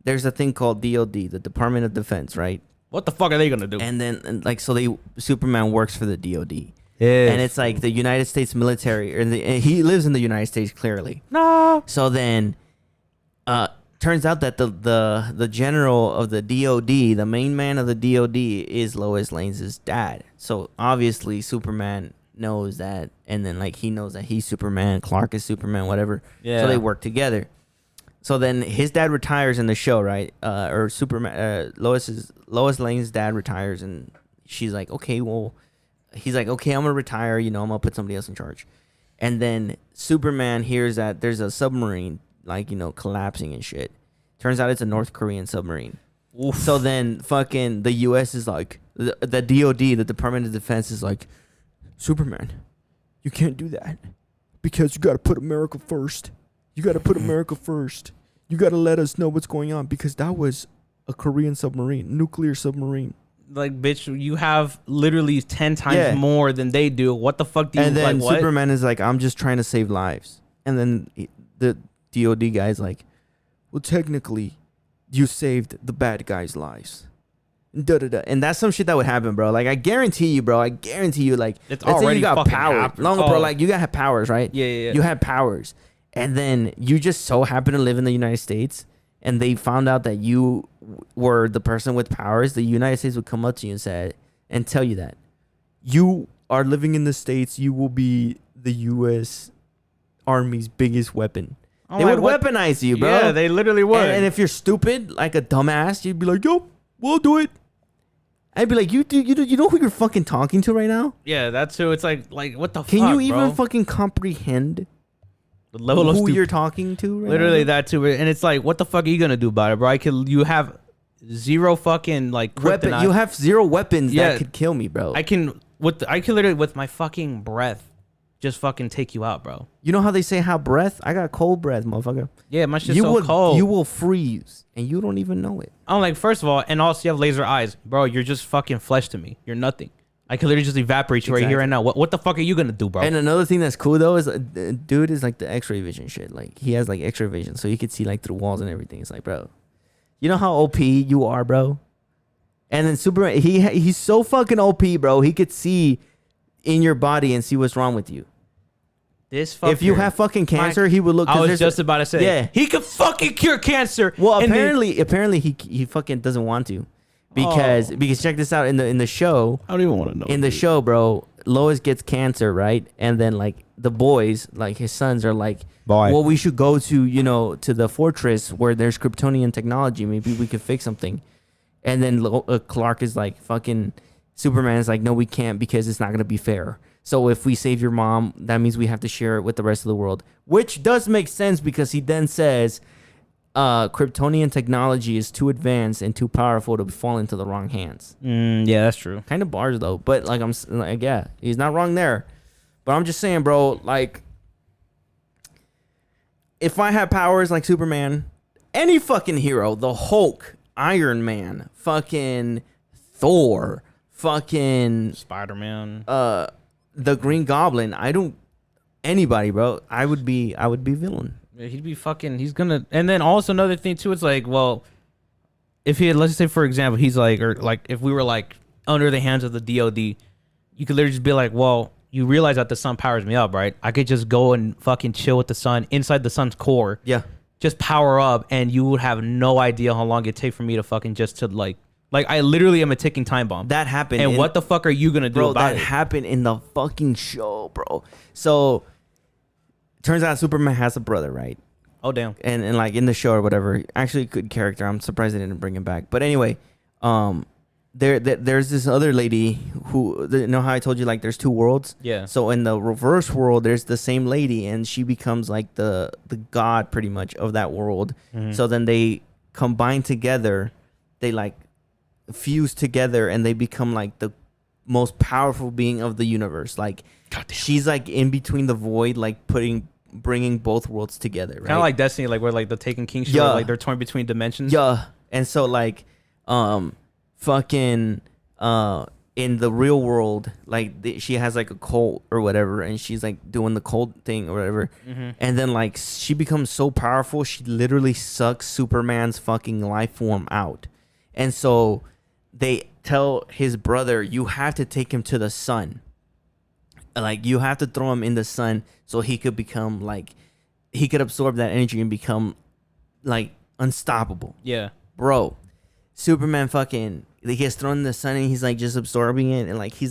there's a thing called DOD, the Department of Defense, right? What the fuck are they gonna do? And then like so Superman works for the DOD. Yeah. And it's like the United States military, and he lives in the United States clearly. No. So then, turns out that the general of the DOD, the main man of the DOD, is Lois Lane's dad. So obviously Superman knows that, and then like he knows that he's Superman, Clark is Superman, whatever. Yeah. So they work together. So then his dad retires in the show, right? Or Superman, Lois Lane's dad retires, and she's like, okay, well. He's like, okay, I'm gonna retire. You know, I'm gonna put somebody else in charge. And then Superman hears that there's a submarine, like, you know, collapsing and shit. Turns out it's a North Korean submarine. Oof. So then fucking the U.S. is like, the DOD, the Department of Defense is like, Superman, you can't do that because you got to put America first. You got to put America first. You got to let us know what's going on because that was a Korean submarine, nuclear submarine. Like, bitch, you have literally 10 times more than they do. What the fuck do you, and then like, what? Superman is like, I'm just trying to save lives. And then the DOD guy's like, well, technically, you saved the bad guys' lives. Da-da-da. And that's some shit that would happen, bro. Like, I guarantee you, bro. Like, let's say you got powers. Bro, like, you got powers, right? Yeah. You have powers. And then you just so happen to live in the United States. and they found out that you were the person with powers, the United States would come up to you and tell you that you are living in the States, you will be the U.S. Army's biggest weapon. I'm They like, would what? weaponize you, bro. Yeah, they literally would. And if you're stupid, like a dumbass, you'd be like, yo, we'll do it. I'd be like, you know who you're fucking talking to right now? Yeah, that's who. It's like what the fuck, Can you even bro? fucking comprehend The level of who stupid. you're talking to right Literally now? that too. And it's like, what the fuck are you gonna do about it, bro? You have zero fucking like Weapon. kryptonite. You have 0 weapons Yeah. that could kill me, bro. I can literally with my fucking breath just fucking take you out, bro. You know how they say hot breath? I got cold breath, motherfucker. Yeah, my shit's You so will cold. you will freeze and you don't even know it. I'm like, first of all, and also you have laser eyes, bro. You're just fucking flesh to me. You're nothing. I can literally just evaporate you right here Exactly. right now. What the fuck are you gonna do, bro? And another thing that's cool though is dude is like the X-ray vision shit. Like he has like X-ray vision, so you could see like through walls and everything. It's like, bro, you know how OP you are, bro. And then Superman, he's so fucking OP, bro. He could see in your body and see what's wrong with you. This fucker, If you have fucking cancer, he would look. 'cause I was there's just about to say, yeah. he could fucking cure cancer. Well, And then- apparently he fucking doesn't want to, because check this out in the show. I don't even want to know. In the show, bro, Lois gets cancer, right? And then like the boys, like his sons, are like, Boy. well, we should go to to the fortress where there's Kryptonian technology. Maybe we could fix something. And then Clark is like, fucking Superman is like, no, we can't, because it's not gonna be fair. So if we save your mom, that means we have to share it with the rest of the world, which does make sense, because he then says Kryptonian technology is too advanced and too powerful to fall into the wrong hands. Yeah, that's true. Kind of bars though, but like yeah, he's not wrong there. But I'm just saying, bro, like if I had powers like Superman, any fucking hero, the Hulk, Iron Man, fucking Thor, fucking Spider-Man. the Green Goblin, anybody, bro, I would be villain. Yeah, he'd be fucking. He's gonna. And then also another thing too. It's like, well, if he had, let's say for example, he's like, or like, if we were like under the hands of the DoD, you could literally just be like, well, you realize that the sun powers me up, right? I could just go and fucking chill with the sun inside the sun's core. Yeah. Just power up, and you would have no idea how long it'd take for me to fucking just to like I literally am a ticking time bomb. That happened. And what the fuck are you gonna do bro, about that it? happened in the fucking show, bro. So turns out Superman has a brother, right? Oh damn. And like in the show or whatever, actually good character. I'm surprised they didn't bring him back. But anyway, there's this other lady who, you know how I told you like there's 2 worlds? Yeah. So in the reverse world, there's the same lady, and she becomes like the god pretty much of that world. Mm-hmm. So then they combine together, they like fuse together, and they become like the most powerful being of the universe. Like she's like in between the void, like bringing both worlds together, right? Kind of like Destiny, like where like the Taken King show, Yeah. like they're torn between dimensions. Yeah. And so like fucking in the real world, like she has like a cult or whatever, and she's like doing the cult thing or whatever. Mm-hmm. And then like she becomes so powerful, she literally sucks Superman's fucking life form out. And so they tell his brother, you have to take him to the sun. Like you have to throw him in the sun so he could become like, he could absorb that energy and become like unstoppable. Yeah. Bro, Superman fucking, he gets thrown in the sun and he's like just absorbing it, and like he's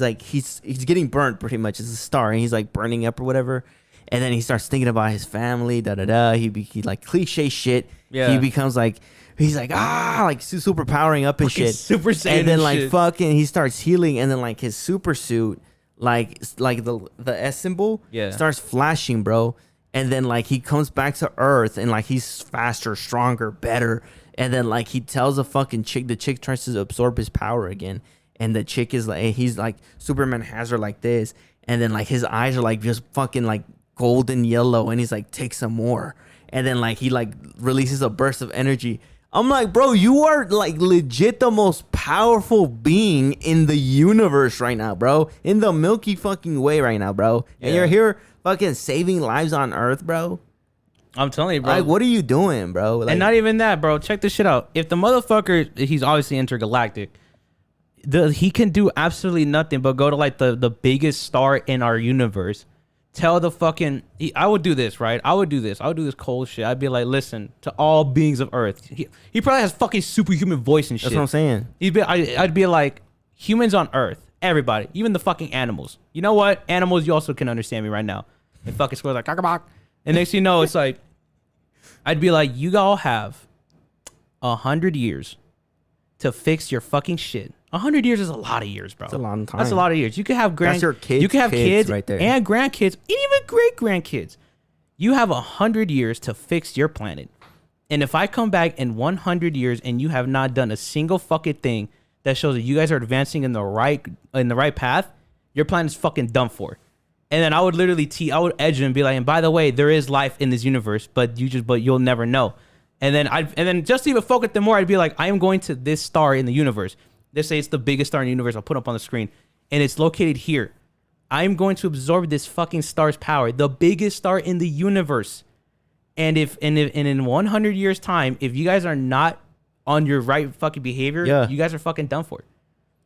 getting burnt pretty much as a star, and he's like burning up or whatever. And then he starts thinking about his family, he like cliche shit. Yeah. He becomes like, he's like like super powering up and Fucking shit. Super Saiyan and then and like shit. fucking he starts healing, and then like his super suit, like the S symbol, Yeah. starts flashing, bro. And then like he comes back to Earth, and like he's faster, stronger, better. And then like he tells the fucking chick, the chick tries to absorb his power again, and the chick is like, he's like, Superman has her like this, and then like his eyes are like just fucking like golden yellow, and he's like, take some more. And then like he like releases a burst of energy. I'm like, bro, you are like legit the most powerful being in the universe right now, bro. In the Milky fucking Way right now, bro. And Yeah. you're here fucking saving lives on Earth, bro. I'm telling you, bro. Like, what are you doing, bro? Like, And not even that, bro. Check this shit out. If the motherfucker, he's obviously intergalactic, he can do absolutely nothing but go to like the biggest star in our universe, tell the fucking. I would do this, right? I would do this cold shit. I'd be like, listen to all beings of Earth. He probably has fucking superhuman voice and shit. That's what I'm saying. I'd be like, humans on Earth, everybody, even the fucking animals. You know what? Animals, you also can understand me right now. And fucking Squid's like, "Cockabok." And next thing you know, it's like, I'd be like, you all have 100 years to fix your fucking shit. 100 years is a lot of years, bro. That's a long time. That's a lot of years. You could have That's your kids. You could have kids right there. and grandkids, and even great grandkids. You have 100 years to fix your planet. And if I come back in 100 years and you have not done a single fucking thing that shows that you guys are advancing in the right path, your planet's fucking done for. And then I would literally I would edge him and be like, and by the way, there is life in this universe, but you'll never know. And then just to even focus them more, I'd be like, I am going to this star in the universe. Let's say it's the biggest star in the universe. I'll put up on the screen, and it's located here. I'm going to absorb this fucking star's power, the biggest star in the universe. And in 100 years time, if you guys are not on your right fucking behavior, you guys are fucking done for.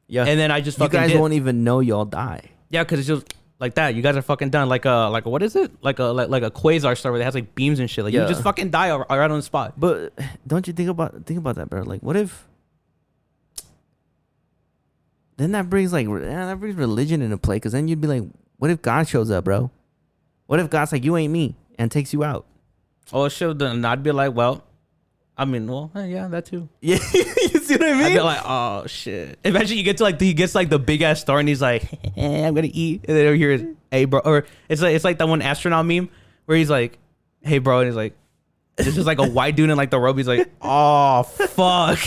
Yeah. And then I just fucking you guys won't even know y'all die. Yeah, because it's just like that. You guys are fucking done. Like a what is it? Like a quasar star where it has like beams and shit. Like you just fucking die right on the spot. But don't you think about that, bro? Like, what if? Then that brings religion into play, because then you'd be like, what if God shows up, bro? What if God's like, you ain't me, and takes you out? Oh, sure. Then I'd be like, well, I mean, well, yeah, that too. Yeah, you see what I mean? I'd be like, oh shit. Imagine you get to he gets like the big ass star and he's like, I'm gonna eat, and then over here is, hey bro, or it's like that one astronaut meme where he's like, hey bro, and he's like, it's just like a white dude in like the robe. He's like, oh fuck.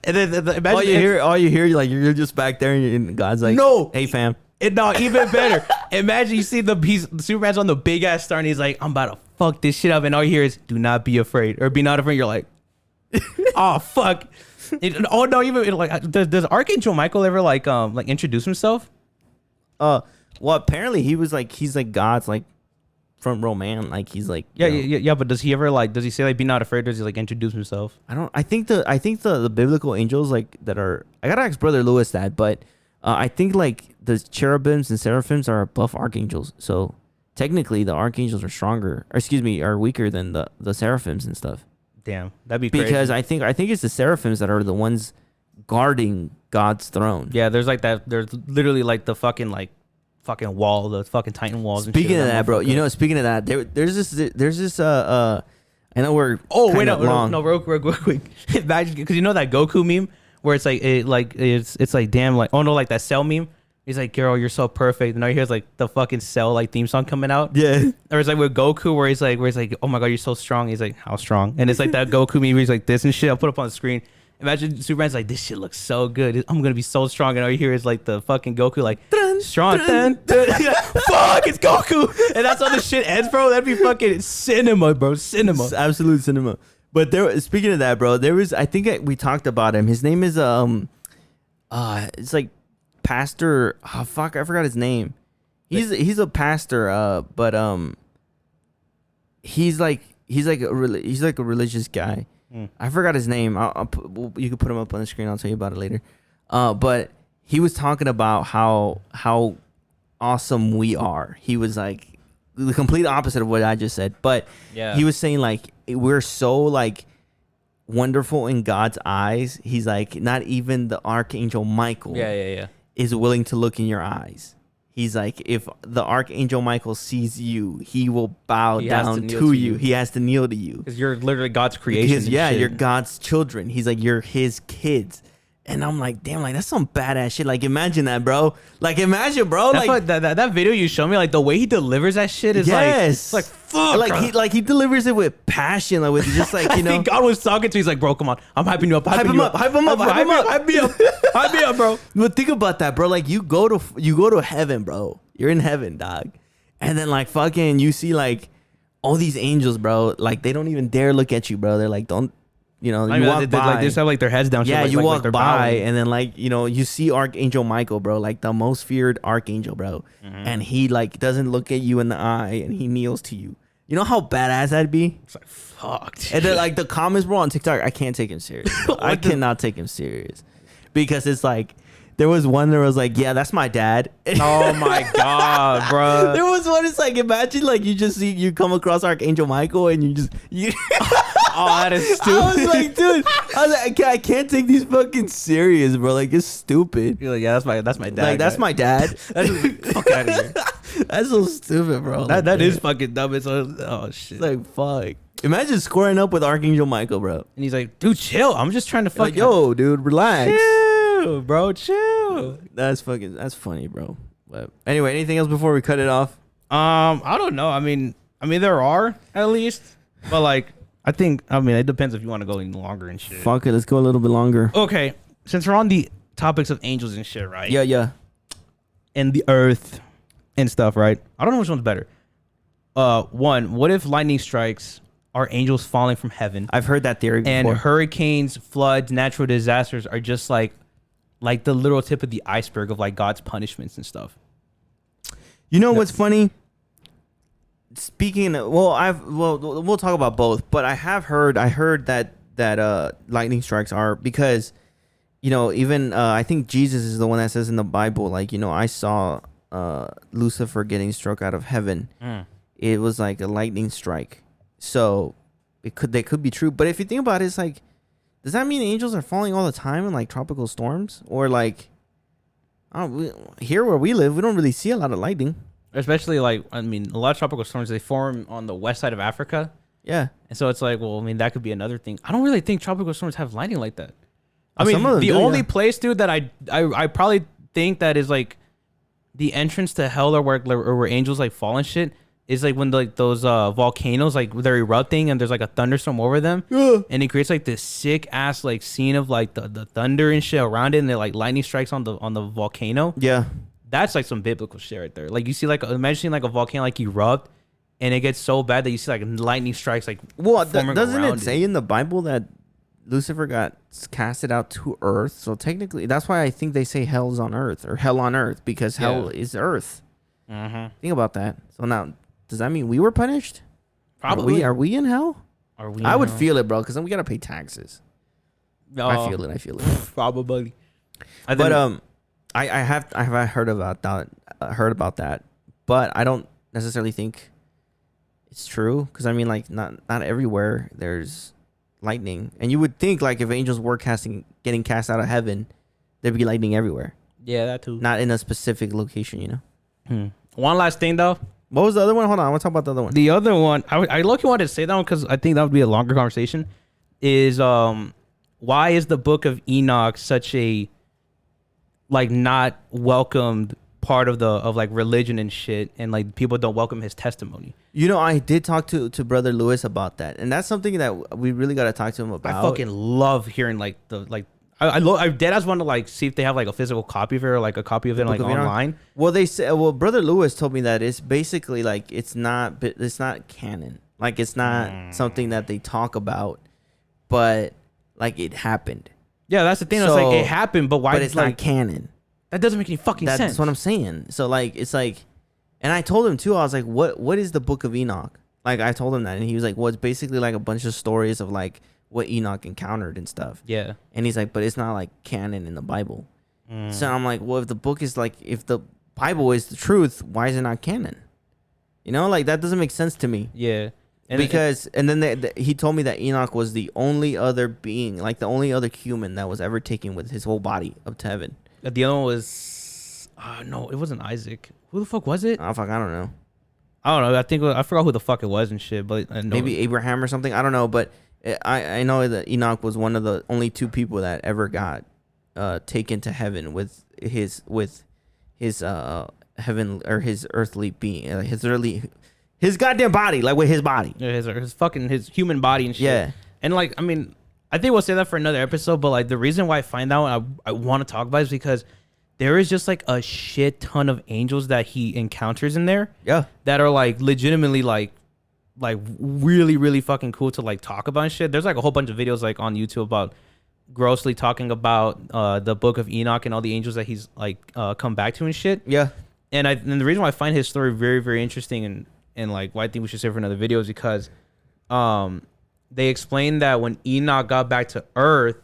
And then imagine all you hear, you're just back there, and God's like, no, hey fam. And no, even better. Imagine you see Superman's on the big ass star and he's like, I'm about to fuck this shit up, and all you hear is, do not be afraid, or be not afraid. You're like, oh fuck. Oh no, even like, does Archangel Micheal ever like introduce himself? Well, apparently he's like God's like front row man. Like he's like, yeah. But does he say like, be not afraid? Or does he like introduce himself? I think the biblical angels like that are. I gotta ask Brother Lewis that, but I think like the cherubims and seraphims are above archangels. So technically, the archangels are stronger, are weaker than the seraphims and stuff. Damn, that'd be crazy. Because I think it's the seraphims that are the ones guarding God's throne. Yeah, there's like that. There's literally like the fucking wall, the fucking Titan walls. Speaking of that, bro, speaking of that, there's this I know we're real quick. Imagine, because you know that Goku meme where it's like it's like damn, like, oh no, like that Cell meme. He's like, girl, you're so perfect. And now here's like the fucking Cell like theme song coming out. Yeah. Or it's like with Goku where he's like, oh my god, you're so strong. He's like, how strong? And it's like that Goku meme where he's like this and shit. I'll put up on the screen. Imagine Superman's like, this shit looks so good. I'm gonna be so strong. And all you hear is like the fucking Goku like, strong. Fuck, it's Goku. And that's how the shit ends, bro. That'd be fucking cinema, bro. Cinema. It's absolute cinema. But speaking of that, bro, I think we talked about him. His name is it's like Pastor. Oh fuck, I forgot his name. He's a pastor. But he's like a religious guy. I forgot his name. You can put him up on the screen. I'll tell you about it later. But he was talking about how awesome we are. He was like the complete opposite of what I just said. But he was saying like we're so like wonderful in God's eyes. He's like, not even the Archangel Micheal is willing to look in your eyes. He's like, if the Archangel Micheal sees you, he will bow down to you. He has to kneel to you. Because you're literally God's creation. Because, you're God's children. He's like, you're his kids. And I'm like, damn, like, that's some badass shit. Like, imagine that, bro. Like, imagine, bro. That's like that video you showed me, like, the way he delivers that shit is like fuck. Like he delivers it with passion, like with just like, you know. I think God was talking to. He's like, bro, come on, I'm hyping you up. Hype him up, hype me up, bro. But think about that, bro. Like, you go to heaven, bro. You're in heaven, dog. And then like fucking, you see like all these angels, bro. Like, they don't even dare look at you, bro. They're like, don't. You know, you walk by. Like, they just have like their heads down. Yeah, so you walk by, bowing. and then like, you know, you see Archangel Micheal, bro, like the most feared archangel, bro, and he like doesn't look at you in the eye, and he kneels to you. You know how badass that'd be? It's like, fuck. Dude. And then like the comments, bro, on TikTok, I can't take him serious. I cannot take him serious because it's like there was one that was like, yeah, that's my dad. Oh my god, bro. There was one. It's like, imagine like you come across Archangel Michael and you. Oh, that is stupid. I was like, dude, I can't take these fucking serious, bro. Like, it's stupid. You're like, yeah, that's my dad. Like, that's my dad. Fuck out of here. That's so stupid, bro. That Like, is fucking dumb. It's oh shit. like, fuck. Imagine squaring up with Archangel Michael, bro. And he's like, dude, chill. I'm just trying to fuck Like, yo, dude, relax. chill, bro, chill. That's funny, bro. But anyway, anything else before we cut it off? I don't know. I mean, there are at least, but like, I mean, it depends if you want to go any longer and shit. Fuck it, let's go a little bit longer. Okay, since we're on the topics of angels and shit, right? Yeah. And the earth and stuff, right? I don't know which one's better. One, what if lightning strikes are angels falling from heaven? I've heard that theory before. And hurricanes, floods, natural disasters are just like the little tip of the iceberg of like God's punishments and stuff. You know what's funny? Speaking of, we'll talk about both, but I heard that lightning strikes are because, even I think Jesus is the one that says in the Bible, like, I saw Lucifer getting struck out of heaven. It was like a lightning strike. So they could be true. But if you think about it, it's like, does that mean angels are falling all the time in like tropical storms? Or like, here where we live, we don't really see a lot of lightning. Especially like, I mean, a lot of tropical storms, they form on the west side of Africa. Yeah. And so it's like, well, I mean, that could be another thing. I don't really think tropical storms have lightning like that. I Some of mean, them the do, only yeah. place, dude, that I probably think that is like the entrance to hell or where angels like fall and shit is like when like those volcanoes, like they're erupting and there's like a thunderstorm over them. Yeah. And it creates like this sick ass like scene of like the thunder and shit around it, and then like lightning strikes on the volcano. Yeah. That's like some biblical shit right there. Like you see, like imagine seeing like a volcano like erupt, and it gets so bad that you see like lightning strikes like. Well, doesn't it say in the Bible that Lucifer got casted out to Earth? So technically, that's why I think they say hell's on Earth or hell on Earth, because hell is Earth. Think about that. So now, does that mean we were punished? Probably. Are we in hell? Are we? I would feel it, bro, because then we gotta pay taxes. No, I feel it. Probably. But I have heard about that, but I don't necessarily think it's true, because I mean, like, not everywhere there's lightning, and you would think like if angels were getting cast out of heaven, there'd be lightning everywhere. Yeah, that too. Not in a specific location, One last thing though. What was the other one? Hold on, I want to talk about the other one. The other one, I low-key wanted to say that one because I think that would be a longer conversation. Is why is the Book of Enoch such a like not welcomed part of like religion and shit, and like people don't welcome his testimony? I did talk to Brother Lewis about that, and that's something that we really got to talk to him about. I fucking love hearing like I dead ass want to like see if they have like a physical copy of it or like a copy of it like online. Well, they say, Brother Lewis told me that it's basically like it's not canon, like it's not something that they talk about, but like it happened. Yeah, that's the thing. So, it's like it happened, but why? But it's not canon. That doesn't make any fucking sense. That's what I'm saying. So like it's like, and I told him too. I was like, what is the Book of Enoch? Like I told him that, and he was like, well, it's basically like a bunch of stories of like what Enoch encountered and stuff. Yeah. And he's like, but it's not like canon in the Bible. So I'm like, well, if the book is like, if the Bible is the truth, why is it not canon? Like that doesn't make sense to me. Yeah. And then he told me that Enoch was the only other being, like the only other human that was ever taken with his whole body up to heaven. The other one was, no, it wasn't Isaac. Who the fuck was it? Oh fuck, I don't know. I forgot who the fuck it was and shit, but maybe Abraham or something. I don't know, but I know that Enoch was one of the only two people that ever got taken to heaven with his heaven or his earthly being, his goddamn body, like with his body. Yeah, his human body and shit. Yeah. And like, I mean, I think we'll say that for another episode, but like the reason why I find out I want to talk about it is because there is just like a shit ton of angels that he encounters in there. Yeah. That are like legitimately like really, really fucking cool to like talk about and shit. There's like a whole bunch of videos like on YouTube about grossly talking about the Book of Enoch and all the angels that he's like come back to and shit. Yeah. And the reason why I find his story very, very interesting and like why I think we should save for another video is because they explained that when Enoch got back to Earth,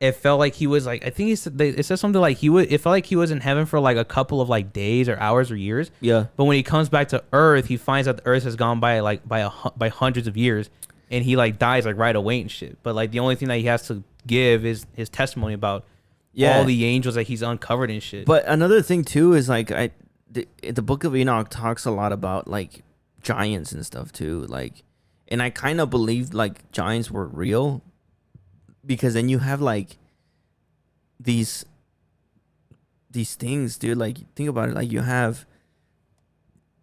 it felt like he was like, I think it said something like it felt like he was in heaven for like a couple of like days or hours or years. Yeah. But when he comes back to Earth, he finds that the Earth has gone by like by hundreds of years, and he like dies like right away and shit. But like the only thing that he has to give is his testimony about all the angels that he's uncovered and shit. But another thing too is like the Book of Enoch talks a lot about like giants and stuff too. Like, and I kind of believed like giants were real, because then you have like these things, dude. Like, think about it. Like, you have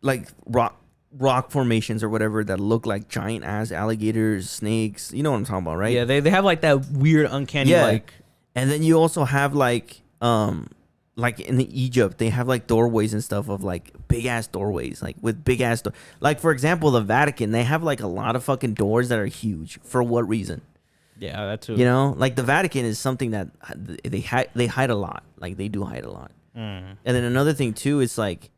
like rock formations or whatever that look like giant ass alligators, snakes. You know what I'm talking about, right? Yeah, they have like that weird uncanny like. And then you also have like in the Egypt, they have like doorways and stuff of like big ass doorways, like with big ass like, for example, the Vatican, they have like a lot of fucking doors that are huge. For what reason? Yeah, that too. You know, like the Vatican is something that they hide a lot. Like, they do hide a lot. And then another thing too is like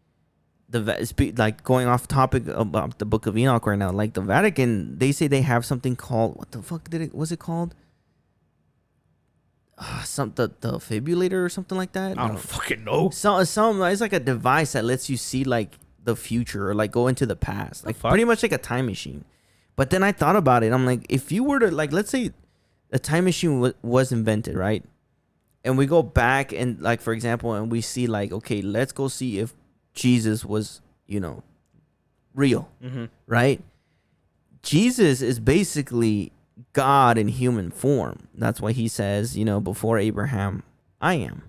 like going off topic about the Book of Enoch right now. Like, the Vatican, they say they have something called, what the fuck was it called? The defibrillator or something like that. I don't fucking know. Some it's like a device that lets you see like the future or like go into the past, like pretty much like a time machine. But then I thought about it. I'm like, if you were to, like, let's say a time machine was invented, right? And we go back and, like, for example, and we see like, okay, let's go see if Jesus was, you know, real, right? Jesus is basically God in human form. That's why he says, you know, before Abraham, I am,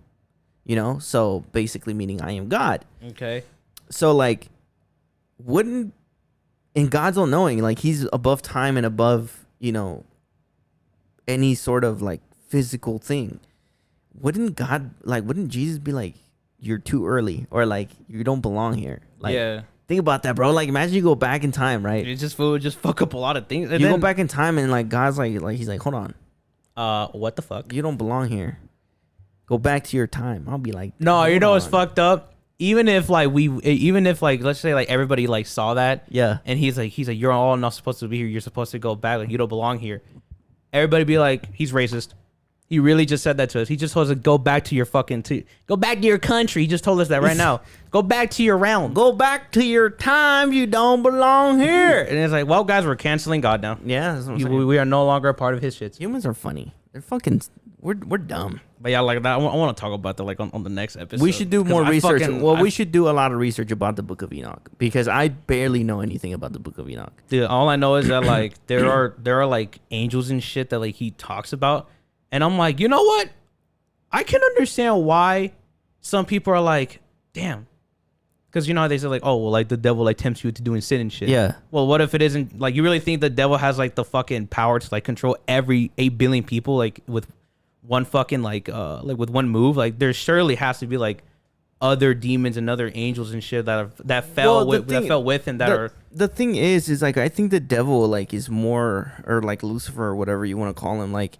you know, so basically meaning I am God. Okay. So like, wouldn't, in God's all knowing, like, he's above time and above, you know, any sort of like physical thing. Wouldn't Jesus be like, you're too early, or like, you don't belong here? Like, yeah. Think about that, bro. Like, imagine you go back in time, right? It just would just fuck up a lot of things. And you go back in time and like God's like he's like, hold on. What the fuck? You don't belong here. Go back to your time. I'll be like, no, you know what's fucked up? Even if like let's say like everybody like saw that, yeah, and he's like you're all not supposed to be here. You're supposed to go back. Like, you don't belong here. Everybody be like, he's racist. He really just said that to us. He just told us to go back to your go back to your country. He just told us that right now. Go back to your realm. Go back to your time. You don't belong here. And it's like, well, guys, we're canceling God now. Yeah, that's what I'm saying. We are no longer a part of his shits. Humans are funny. They're fucking. We're dumb. But yeah, like that. I want to talk about that like on the next episode. We should do more research. We should do a lot of research about the Book of Enoch, because I barely know anything about the Book of Enoch. Dude, all I know is that like there are like angels and shit that like he talks about, and I'm like, you know what? I can understand why some people are like, damn. Because, you know, they say like, oh, well, like the devil like tempts you to doing sin and shit. Yeah. Well, what if it isn't, like, you really think the devil has like the fucking power to like control every 8 billion people like with one fucking like with one move? Like, there surely has to be like other demons and other angels and shit that fell with him that are. The thing is like, I think the devil like is more, or like Lucifer or whatever you want to call him, like,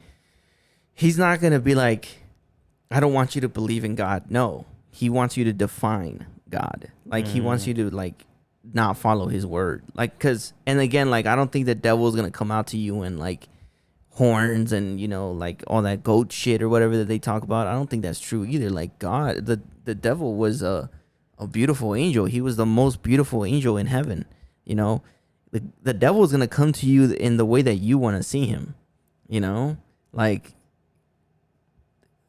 he's not gonna be like, I don't want you to believe in God. No, he wants you to define God. Like, he wants you to like not follow his word. Like, cause, and again, like, I don't think the devil is gonna come out to you and like horns and, you know, like all that goat shit or whatever that they talk about. I don't think that's true either. Like, God, the devil was a beautiful angel. He was the most beautiful angel in heaven. You know, the devil is gonna come to you in the way that you want to see him. You know, like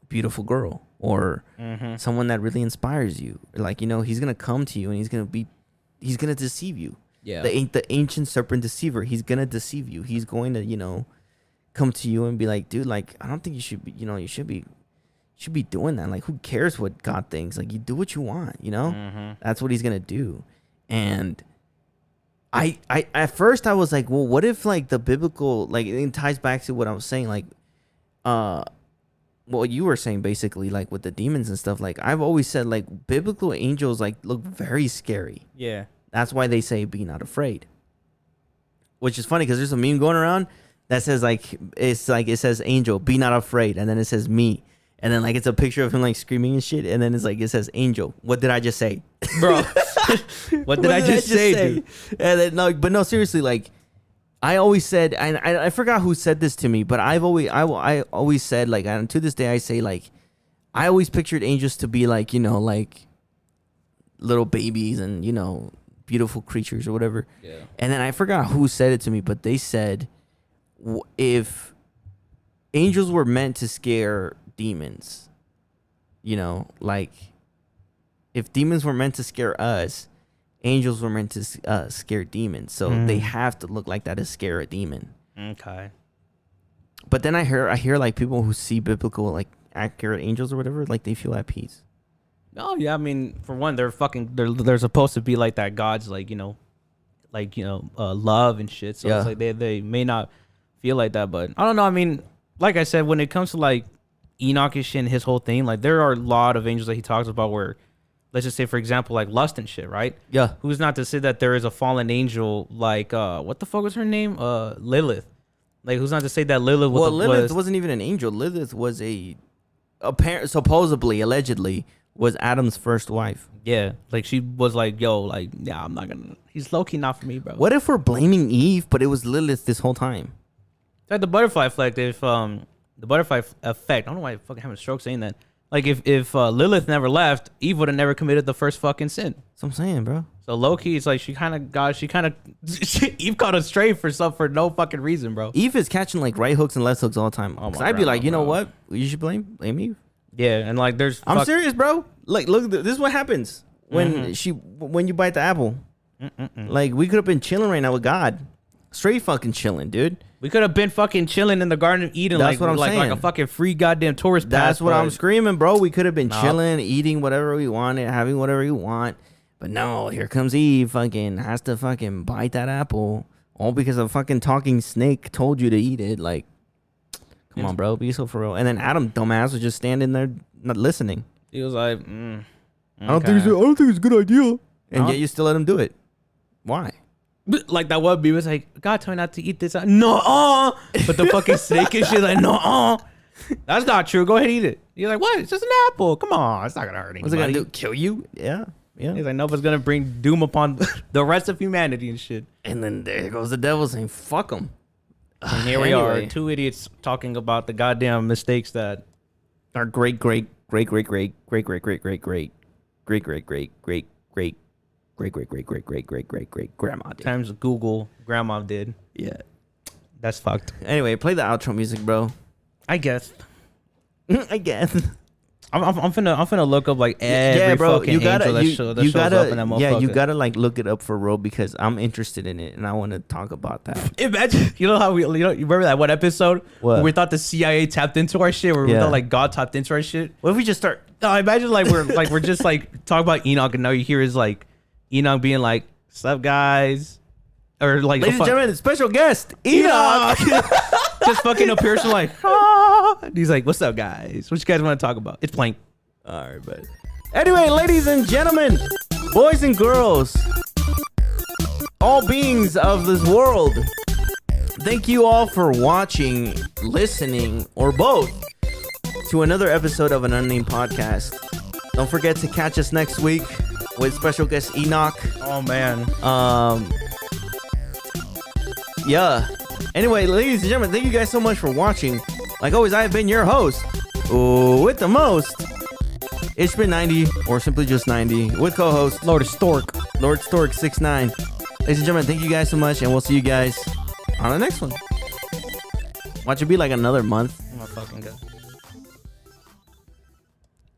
beautiful girl, or someone that really inspires you. Like, you know, he's gonna come to you and he's gonna deceive you. Yeah, the ancient serpent deceiver. He's gonna deceive you. He's going to, you know, come to you and be like, dude, like, I don't think you should be, you know, you should be doing that. Like, who cares what God thinks? Like, you do what you want, you know. That's what he's gonna do. And I at first I was like, well, what if like the biblical, like, it ties back to what I was saying, like what you were saying basically, like with the demons and stuff. Like, I've always said like biblical angels like look very scary. Yeah, that's why they say be not afraid, which is funny because there's a meme going around that says like, it says angel be not afraid, and then it says me, and then like it's a picture of him like screaming and shit, and then it's like, it says angel. What did I just say, bro? What did I just say, dude? And then, no, but no, seriously, like, I always said, and I forgot who said this to me, but I always said, like, and to this day I say, like, I always pictured angels to be like, you know, like little babies and, you know, beautiful creatures or whatever. Yeah. And then I forgot who said it to me, but they said if angels were meant to scare demons, you know, like if demons were meant to scare us, angels were meant to scare demons. So they have to look like that to scare a demon. Okay. But then I hear like people who see biblical, like, accurate angels or whatever, like they feel at peace. Oh yeah, I mean, for one, they're supposed to be like that God's like, you know, love and shit. So it's like they may not feel like that, but I don't know. I mean, like I said, when it comes to like Enoch and shit and his whole thing, like there are a lot of angels that he talks about where, let's just say for example, like lust and shit, right? Yeah. Who's not to say that there is a fallen angel like what the fuck was her name? Lilith. Like who's not to say that Lilith Lilith wasn't even an angel. Lilith was supposedly, allegedly, was Adam's first wife. Yeah, like she was like, yo, like, yeah, I'm not gonna. He's low key not for me, bro. What if we're blaming Eve, but it was Lilith this whole time? It's like the butterfly effect. If the butterfly effect, I don't know why I'm fucking having a stroke saying that. Like if Lilith never left, Eve would have never committed the first fucking sin. That's what I'm saying, bro. So low key, it's like Eve caught us straight for no fucking reason, bro. Eve is catching like right hooks and left hooks all the time. Oh, I'd be like, you know what? You should blame Eve. Yeah, and like there's. I'm serious, bro. Like, look, this is what happens when when you bite the apple. Like, we could have been chilling right now with God, straight fucking chilling, dude. We could have been fucking chilling in the Garden of Eden. That's what I'm saying. Like a fucking free goddamn tourist pass. That's what I'm screaming, bro. We could have been chilling, eating whatever we wanted, having whatever we want. But no, here comes Eve, fucking has to fucking bite that apple, all because a fucking talking snake told you to eat it. Like, come on, bro, be so for real. And then Adam, dumbass, was just standing there not listening. He was like, I don't think it's a good idea. And yet you still let him do it. Why? Like that one bee was like, God told me not to eat this. No, but the fucking snake and shit like, no, that's not true. Go ahead and eat it. You're like, what? It's just an apple. Come on, it's not gonna hurt anybody. What's it gonna do? Kill you? Yeah. He's like, no, but it's gonna bring doom upon the rest of humanity and shit. And then there goes the devil saying, fuck him. And here we are, two idiots talking about the goddamn mistakes that our great grandma did. Times Google grandma did. Yeah, that's fucked. Anyway, play the outro music, bro. I guess. I'm finna look up like every fucking angel that shows up in that motherfucker. Yeah, you gotta like look it up for real because I'm interested in it and I want to talk about that. Imagine, you know how you remember that one episode where we thought the CIA tapped into our shit, where we thought like God tapped into our shit. What if we just start? No, imagine like we're just like talking about Enoch and now you hear is like Enoch being like, "What's up, guys?" Or like, ladies and gentlemen, special guest Enoch. Just fucking appears from like, ah. He's like, "What's up, guys? What you guys want to talk about?" It's playing. All right, but anyway, ladies and gentlemen, boys and girls, all beings of this world, thank you all for watching, listening, or both to another episode of an Unnamed podcast. Don't forget to catch us next week with special guest Enoch. Oh man. Yeah. Anyway, ladies and gentlemen, thank you guys so much for watching. Like always, I have been your host with the most. It's been 90 or simply just 90 with co-host Lord Stork 69. Ladies and gentlemen, thank you guys so much, and we'll see you guys on the next one. Watch it be like another month. Oh my fucking God.